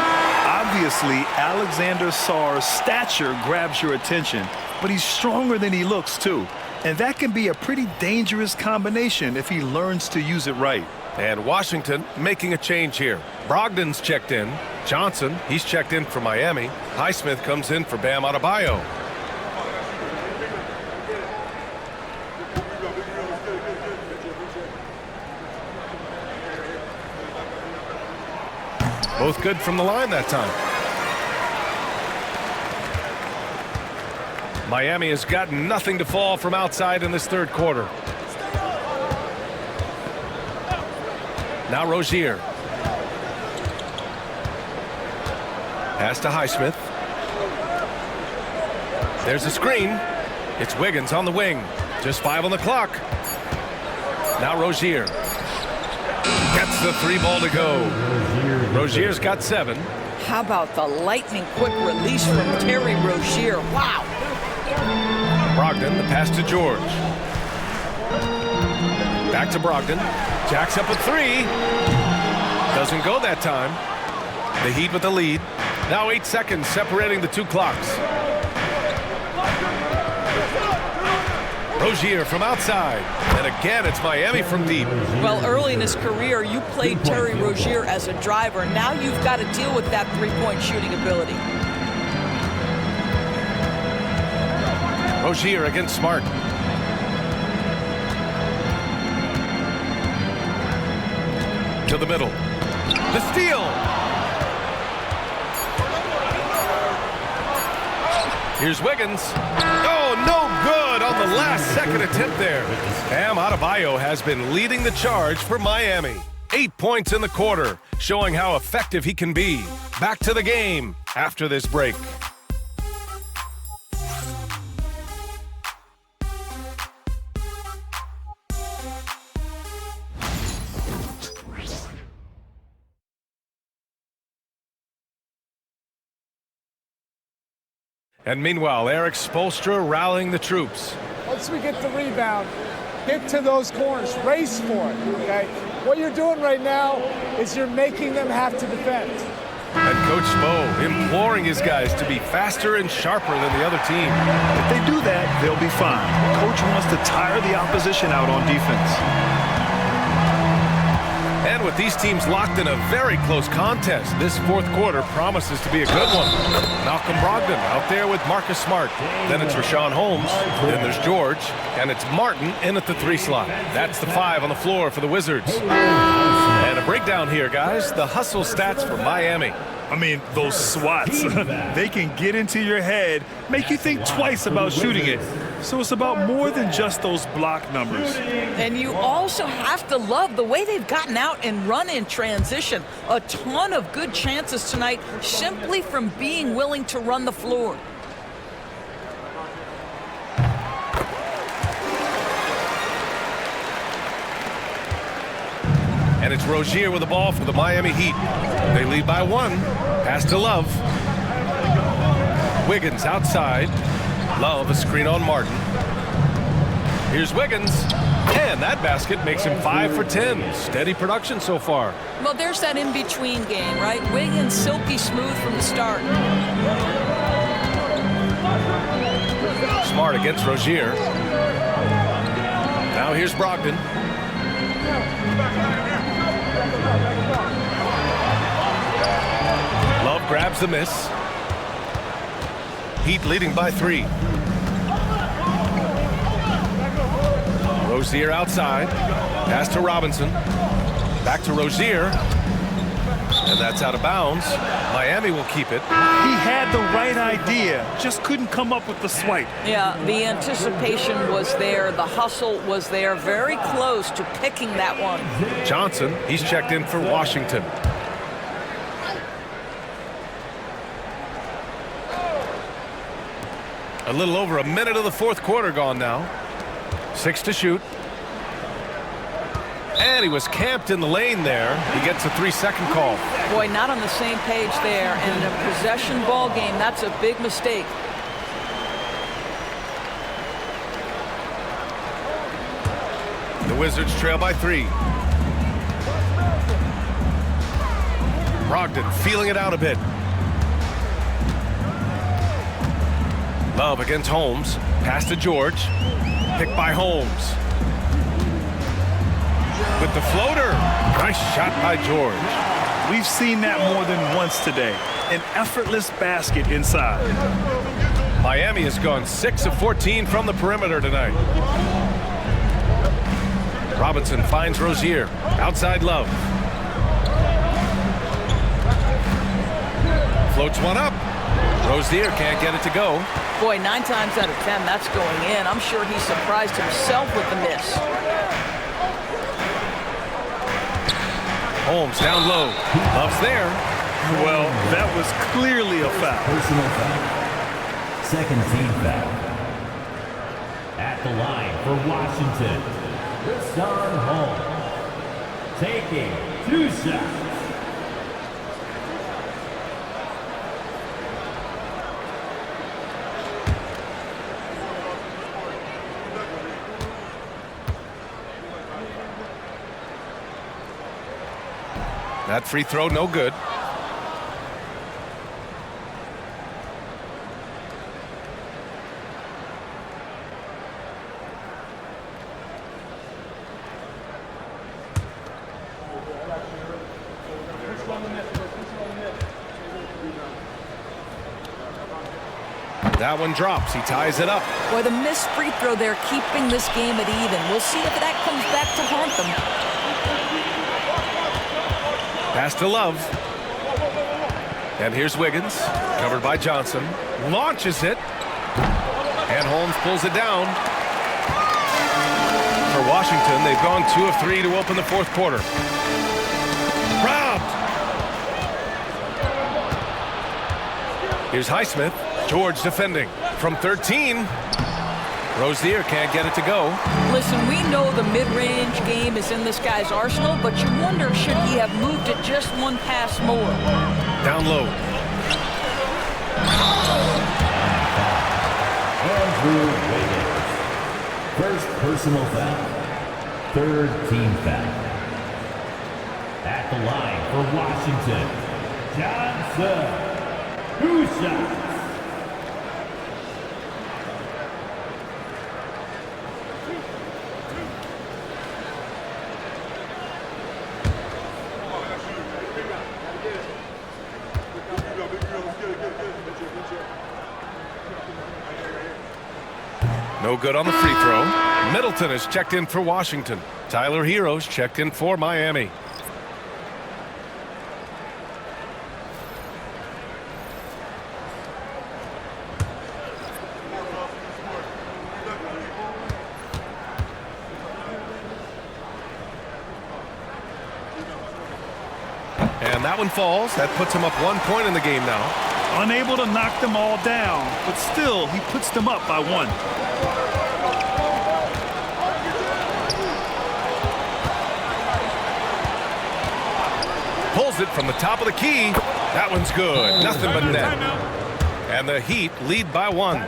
Obviously, Alexander Sarr's stature grabs your attention, but he's stronger than he looks, too. And that can be a pretty dangerous combination if he learns to use it right. And Washington making a change here. Brogdon's checked in. Johnson, he's checked in for Miami. Naismith comes in for Bam Adebayo. Both good from the line that time. Miami has got nothing to fall from outside in this third quarter. Now Rozier. Pass to Naismith. There's a screen. It's Wiggins on the wing. Just 5 on the clock. Now Rozier. Gets the 3 ball to go. Rozier's got 7. How about the lightning quick release from Terry Rozier? Wow. Brogdon, the pass to George. Back to Brogdon. Jacks up a 3. Doesn't go that time. The Heat with the lead. Now 8 seconds separating the 2 clocks. Rozier from outside. And again, it's Miami from deep. Well, early in his career, you played Terry Rozier as a driver. Now you've got to deal with that 3-point shooting ability. Rozier against Smart. To the middle. The steal. Here's Wiggins. Oh, no good on the last second attempt there. Bam Adebayo has been leading the charge for Miami. 8 points in the quarter, showing how effective he can be. Back to the game after this break. And meanwhile, Eric Spoelstra rallying the troops. Once we get the rebound, get to those corners, race for it, okay? What you're doing right now is you're making them have to defend. And Coach Spo imploring his guys to be faster and sharper than the other team. If they do that, they'll be fine. Coach wants to tire the opposition out on defense. And with these teams locked in a very close contest, this fourth quarter promises to be a good one. Malcolm Brogdon out there with Marcus Smart. Then it's Rashawn Holmes. Then there's George. And it's Martin in at the 3 slot. That's the 5 on the floor for the Wizards. And a breakdown here, guys. The hustle stats for Miami. I mean, those swats, they can get into your head, make you think twice about shooting it. So it's about more than just those block numbers. And you also have to love the way they've gotten out and run in transition. A ton of good chances tonight simply from being willing to run the floor. And it's Rozier with the ball for the Miami Heat. They lead by 1. Pass to Love. Wiggins outside. Love, a screen on Martin. Here's Wiggins. And that basket makes him 5 for 10. Steady production so far. Well, there's that in-between game, right? Wiggins silky smooth from the start. Smart against Rozier. Now here's Brogdon. Love grabs the miss. Heat leading by 3. Rozier outside. Pass to Robinson. Back to Rozier. And that's out of bounds. Miami will keep it. He had the right idea, just couldn't come up with the swipe. Yeah, the anticipation was there. The hustle was there. Very close to picking that one. Johnson, he's checked in for Washington. A little over a minute of the fourth quarter gone now. 6 to shoot. And he was camped in the lane there. He gets a 3-second call. Boy, not on the same page there. And in a possession ball game, that's a big mistake. The Wizards trail by 3. Brogdon feeling it out a bit. Love against Holmes. Pass to George. Picked by Holmes. With the floater. Nice shot by George. We've seen that more than once today. An effortless basket inside. Miami has gone 6 of 14 from the perimeter tonight. Robinson finds Rozier. Outside Love. Floats one up. Rozier can't get it to go. Boy, 9 times out of 10, that's going in. I'm sure he surprised himself with the miss. Holmes down low. Love's there. Well, that was clearly a foul. Personal foul. Second team foul. At the line for Washington, Rashawn Holmes. Taking 2 shots. That free throw, no good. That one drops. He ties it up. Boy, the missed free throw there keeping this game at even. We'll see if that comes back to haunt them. Pass to Love. And here's Wiggins. Covered by Johnson. Launches it. And Holmes pulls it down. For Washington, they've gone 2 of 3 to open the fourth quarter. Robbed. Here's Naismith. George defending. From 13. Rozier can't get it to go. Listen, we know the mid-range game is in this guy's arsenal, but you wonder, should he have moved it just one pass more? Down low. Wiggins. First personal foul. Third team foul. At the line for Washington, Johnson. 2 shots. No good on the free throw. Middleton is checked in for Washington. Tyler Hero's checked in for Miami. And that one falls. That puts him up 1 point in the game now. Unable to knock them all down, but still, he puts them up by 1. Pulls it from the top of the key. That one's good. Nothing but net. And the Heat lead by 1.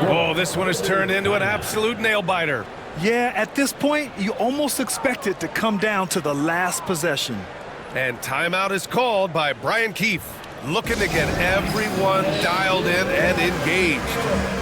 Oh, this one has turned into an absolute nail-biter. Yeah, at this point, you almost expect it to come down to the last possession. And timeout is called by Brian Keefe, looking to get everyone dialed in and engaged.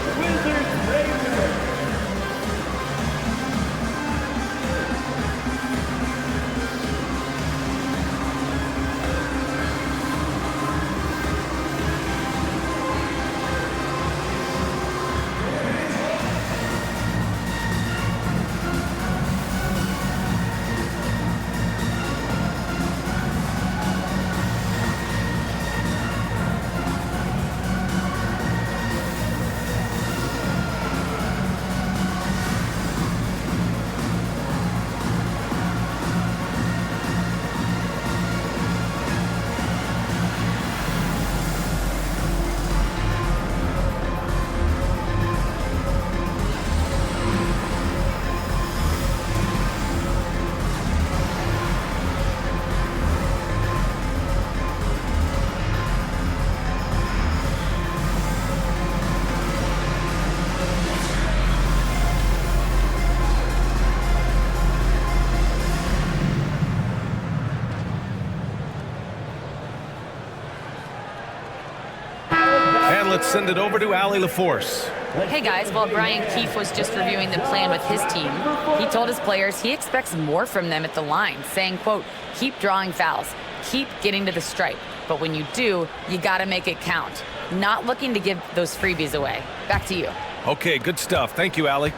Let's send it over to Allie LaForce. Hey guys, while Brian Keefe was just reviewing the plan with his team, he told his players he expects more from them at the line, saying, quote, keep drawing fouls, keep getting to the stripe, but when you do, you gotta make it count. Not looking to give those freebies away. Back to you. Okay, good stuff. Thank you, Allie.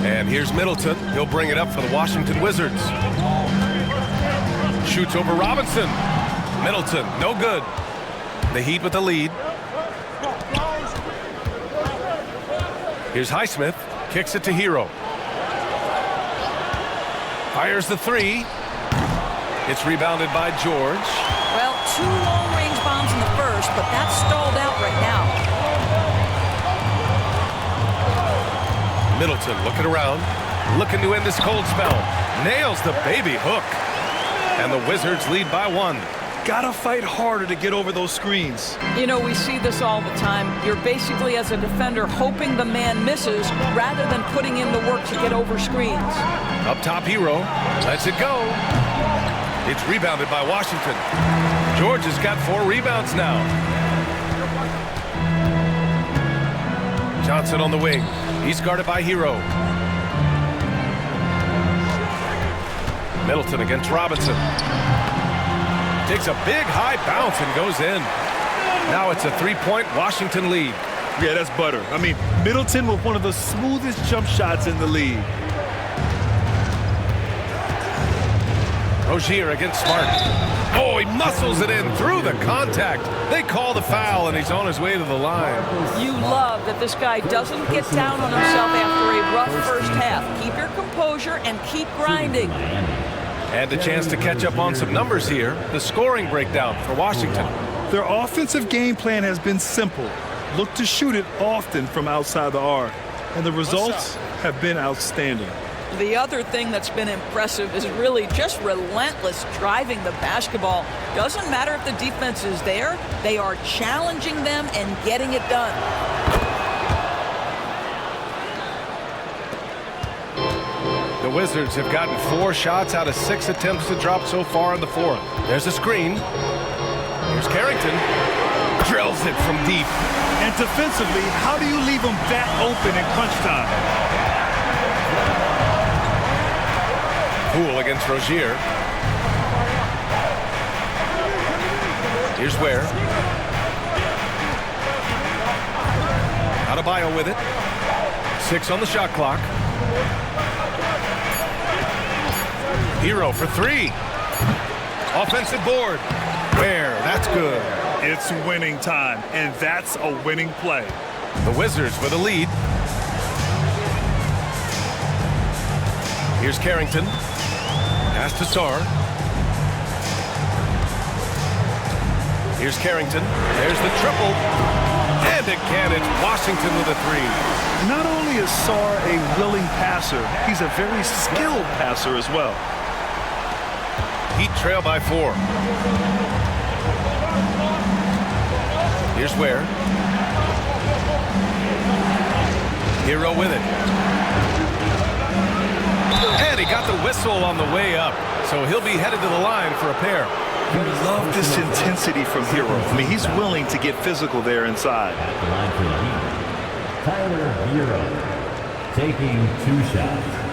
And here's Middleton. He'll bring it up for the Washington Wizards. Shoots over Robinson. Middleton, no good. The Heat with the lead. Here's Naismith, kicks it to Hero. Fires the 3. It's rebounded by George. Well, 2 long-range bombs in the first, but that's stalled out right now. Middleton looking around, looking to end this cold spell. Nails the baby hook. And the Wizards lead by 1. Gotta fight harder to get over those screens. You know, we see this all the time. You're basically, as a defender, hoping the man misses rather than putting in the work to get over screens. Up top, Hero. Lets it go. It's rebounded by Washington. George has got 4 rebounds now. Johnson on the wing. He's guarded by Hero. Middleton against Robinson. Takes a big high bounce and goes in. Now it's a 3-point Washington lead. Yeah, that's butter. I mean, Middleton with one of the smoothest jump shots in the league. Rozier against Smart. Oh, he muscles it in through the contact. They call the foul, and he's on his way to the line. You love that this guy doesn't get down on himself after a rough first half. Keep your composure and keep grinding. And a chance to catch up on some numbers here. The scoring breakdown for Washington. Their offensive game plan has been simple. Look to shoot it often from outside the arc. And the results have been outstanding. The other thing that's been impressive is really just relentless driving the basketball. Doesn't matter if the defense is there, they are challenging them and getting it done. The Wizards have gotten 4 shots out of 6 attempts to drop so far in the fourth. There's a screen. Here's Carrington. Drills it from deep. And defensively, how do you leave them that open in crunch time? Poole against Rozier. Here's Ware. Adebayo with it. 6 on the shot clock. Hero for 3. Offensive board. Ware, that's good. It's winning time, and that's a winning play. The Wizards with a lead. Here's Carrington. Pass to Sarr. Here's Carrington. There's the triple. And again, it's Washington with a 3. Not only is Sarr a willing passer, he's a very skilled passer as well. Heat trail by 4. Here's Ware. Hero with it. And he got the whistle on the way up, so he'll be headed to the line for a pair. You love this intensity from Hero. I mean, he's willing to get physical there inside. At the line for the Heat, Tyler Hero, taking 2 shots.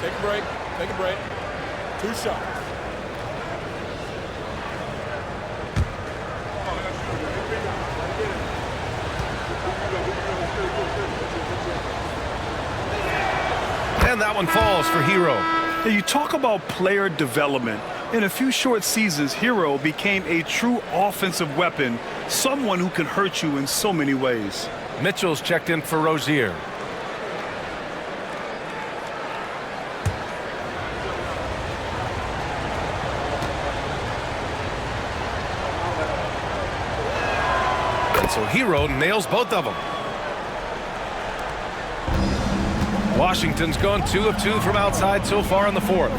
Take a break. Take a break. 2 shots. And that one falls for Hero. Now, you talk about player development. In a few short seasons, Hero became a true offensive weapon, someone who can hurt you in so many ways. Mitchell's checked in for Rozier. And so Hero nails both of them. Washington's gone 2 of 2 from outside so far in the fourth.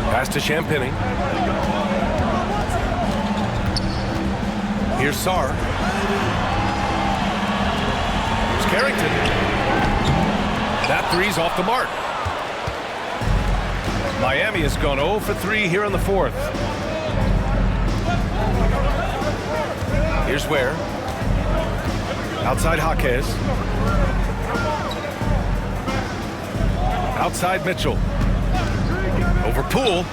Pass to Champagnie. Here's Sarr. Here's Carrington. That 3's off the mark. Miami has gone 0 for 3 here in the fourth. Here's Ware. Outside Jaquez. Outside Mitchell. Over Poole.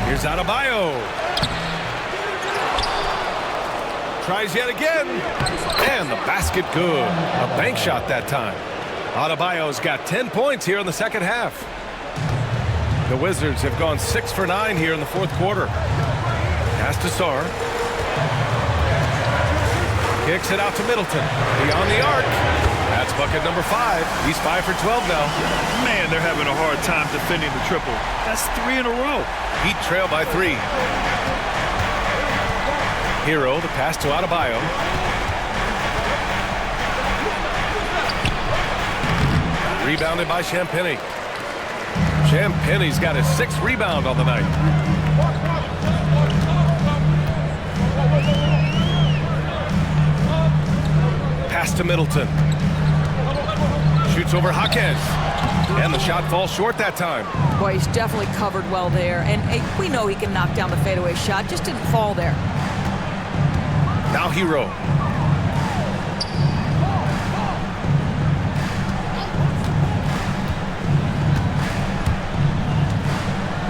Here's Adebayo. Tries yet again. And the basket good. A bank shot that time. Adebayo's got 10 points here in the second half. The Wizards have gone 6 for 9 here in the fourth quarter. Pass to Sarr. Kicks it out to Middleton. Beyond the arc. That's bucket number 5. He's 5 for 12 now. Man, they're having a hard time defending the triple. That's 3 in a row. Heat trail by 3. Hero, the pass to Adebayo. Rebounded by Champagnie. Champagnie's got his 6th rebound on the night. Pass to Middleton. Shoots over Jaquez. And the shot falls short that time. Boy, he's definitely covered well there. And hey, we know he can knock down the fadeaway shot. Just didn't fall there. Now Hero.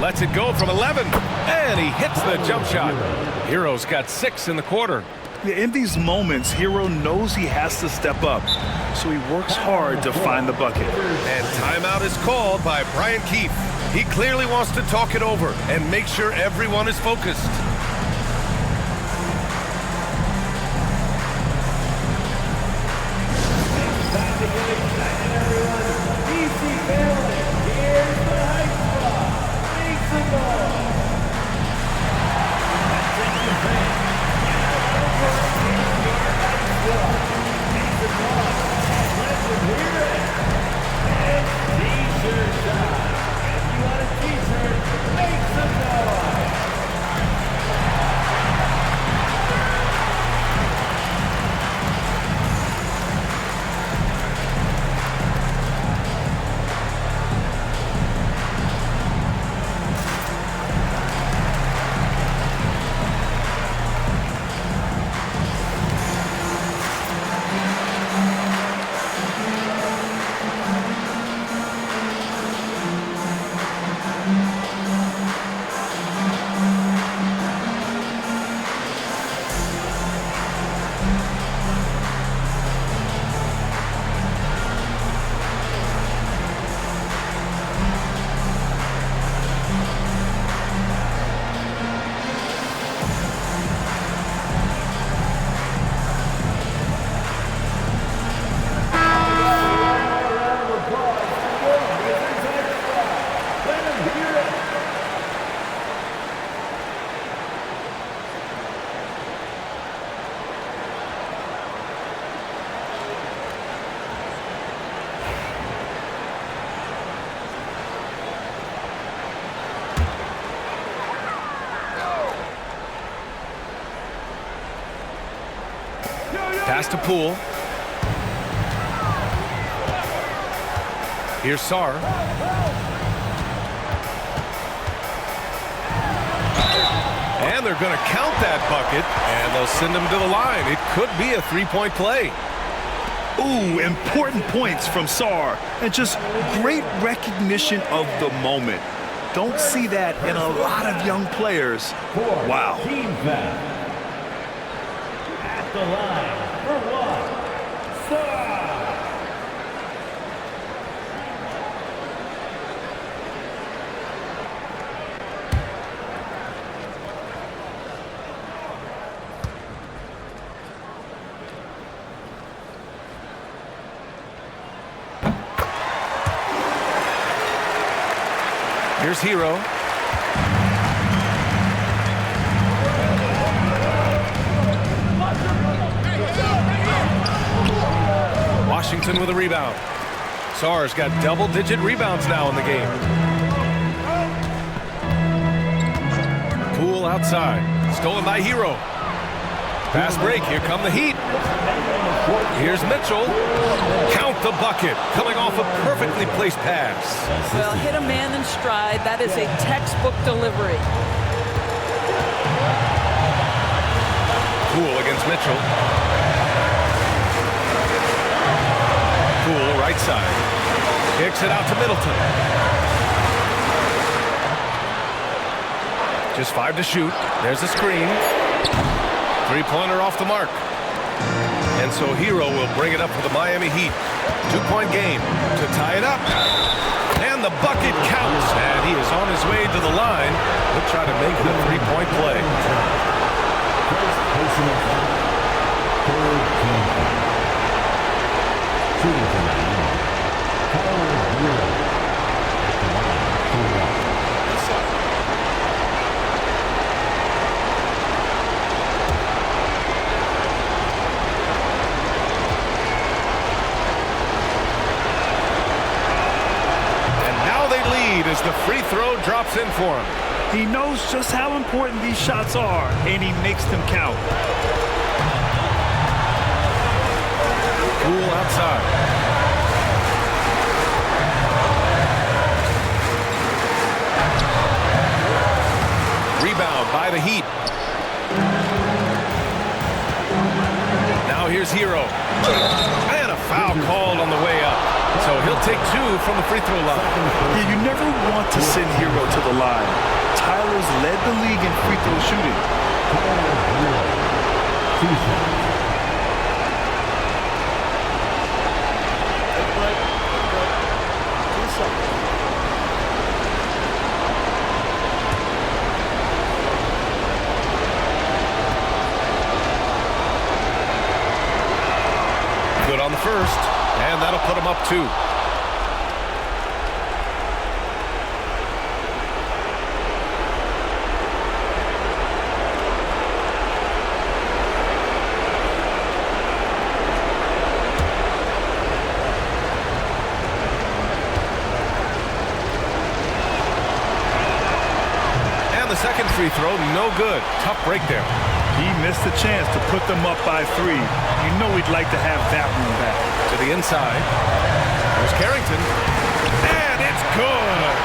Lets it go from 11. And he hits the jump shot. Hero's got 6 in the quarter. Yeah, in these moments, Hero knows he has to step up, so he works hard to find the bucket. And timeout is called by Brian Keefe. He clearly wants to talk it over and make sure everyone is focused. Pass to Poole. Here's Sarr. And they're going to count that bucket, and they'll send him to the line. It could be a three-point play. Ooh, important points from Sarr, and just great recognition of the moment. Don't see that in a lot of young players. Wow. Team foul. At the line for one. Sarr. Here's Hero. Washington with a rebound. Sarr's got double-digit rebounds now in the game. Poole outside. Stolen by Hero. Fast break. Here come the Heat. Here's Mitchell. Count the bucket. Coming off a perfectly placed pass. Well, hit a man in stride. That is a textbook delivery. Poole against Mitchell. Poole right side. Kicks it out to Middleton. Just 5 to shoot. There's a screen. Three-pointer off the mark. And so Hero will bring it up for the Miami Heat. 2-point game to tie it up. And the bucket counts. And he is on his way to the line. He'll try to make it a three-point play. As the free throw drops in for him. He knows just how important these shots are, and he makes them count. Poole outside. Rebound by the Heat. Now here's Hero. And a foul called on the way up. So he'll take 2 from the free throw line. Yeah, you never want to send Hero to the line. Tyler's led the league in free throw shooting. Good on the first. And that'll put him up 2. And the second free throw, no good. Tough break there. He missed the chance to put them up by 3. You know he'd like to have that one back. To the inside. There's Carrington. And it's good.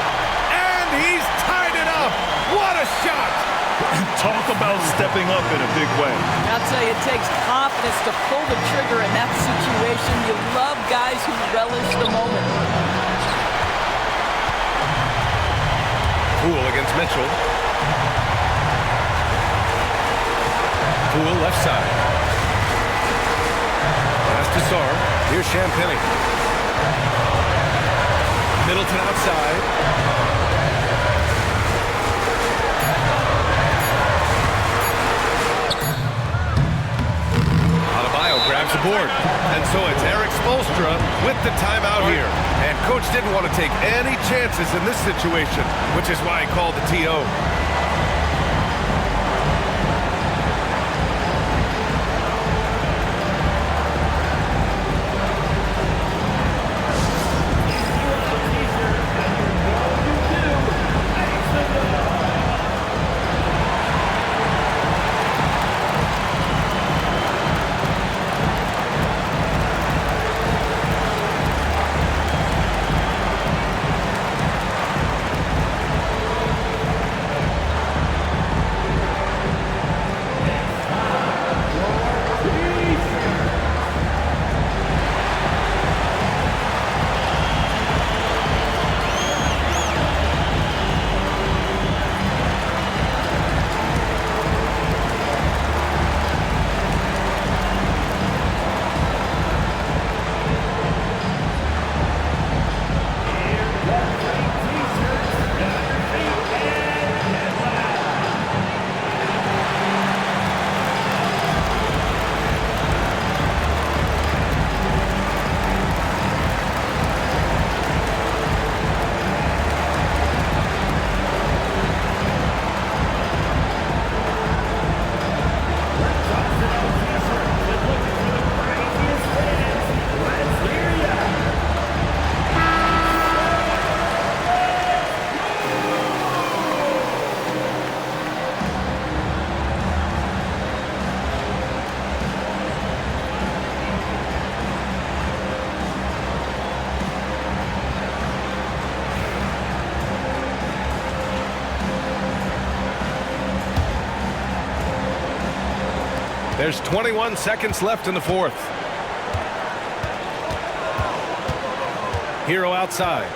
And he's tied it up. What a shot. Talk about stepping up in a big way. I'll tell you, it takes confidence to pull the trigger in that situation. You love guys who relish the moment. Poole against Mitchell. Poole left side. Pass to Sarr. Here's Champagny. Middleton outside. Adebayo grabs the board. And so it's Eric Spoelstra with the timeout here. And coach didn't want to take any chances in this situation, which is why he called the TO. There's 21 seconds left in the fourth. Hero outside.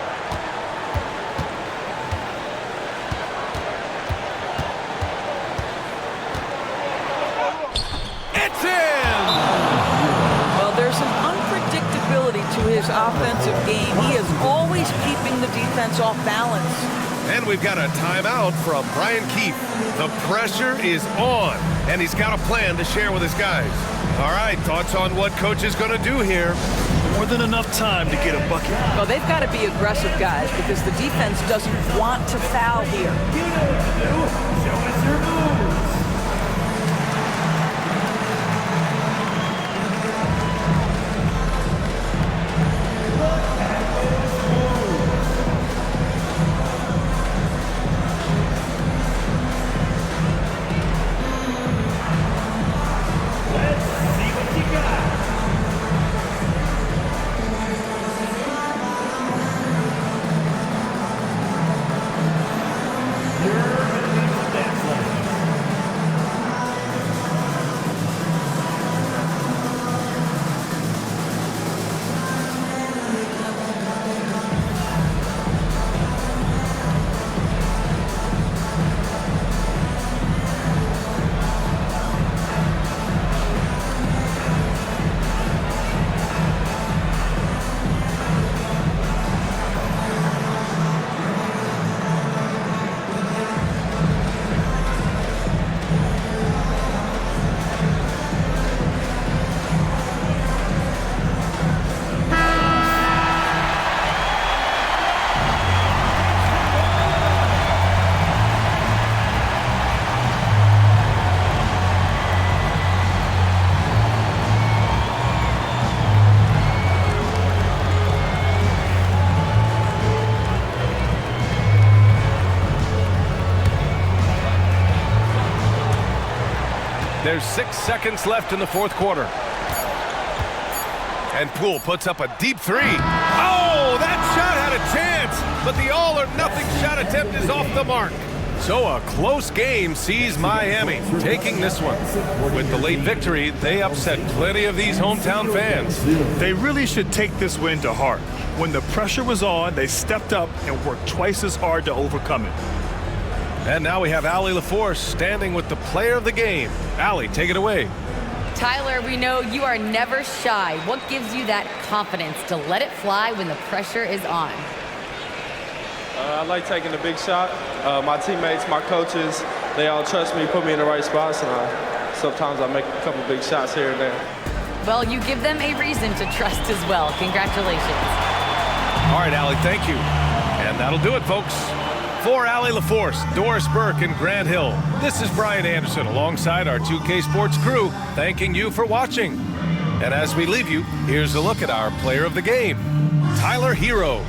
It's in! Well, there's an unpredictability to his offensive game. He is always keeping the defense off balance. And we've got a timeout from Brian Keefe. The pressure is on, and he's got a plan to share with his guys. All right, thoughts on what coach is going to do here? More than enough time to get a bucket. Well, they've got to be aggressive, guys, because the defense doesn't want to foul here. Show us your moves. There's 6 seconds left in the fourth quarter. And Poole puts up a deep three. Oh, that shot had a chance, but the all-or-nothing shot attempt is off the mark. So a close game sees Miami taking this one. With the late victory, they upset plenty of these hometown fans. They really should take this win to heart. When the pressure was on, they stepped up and worked twice as hard to overcome it. And now we have Allie LaForce standing with the player of the game. Allie, take it away. Tyler, we know you are never shy. What gives you that confidence to let it fly when the pressure is on? I like taking the big shot. My teammates, my coaches, they all trust me, put me in the right spots, and sometimes I make a couple big shots here and there. Well, you give them a reason to trust as well. Congratulations. All right, Allie, thank you. And that'll do it, folks. For Allie LaForce, Doris Burke, and Grant Hill, this is Brian Anderson alongside our 2K Sports crew, thanking you for watching. And as we leave you, here's a look at our player of the game, Tyler Hero.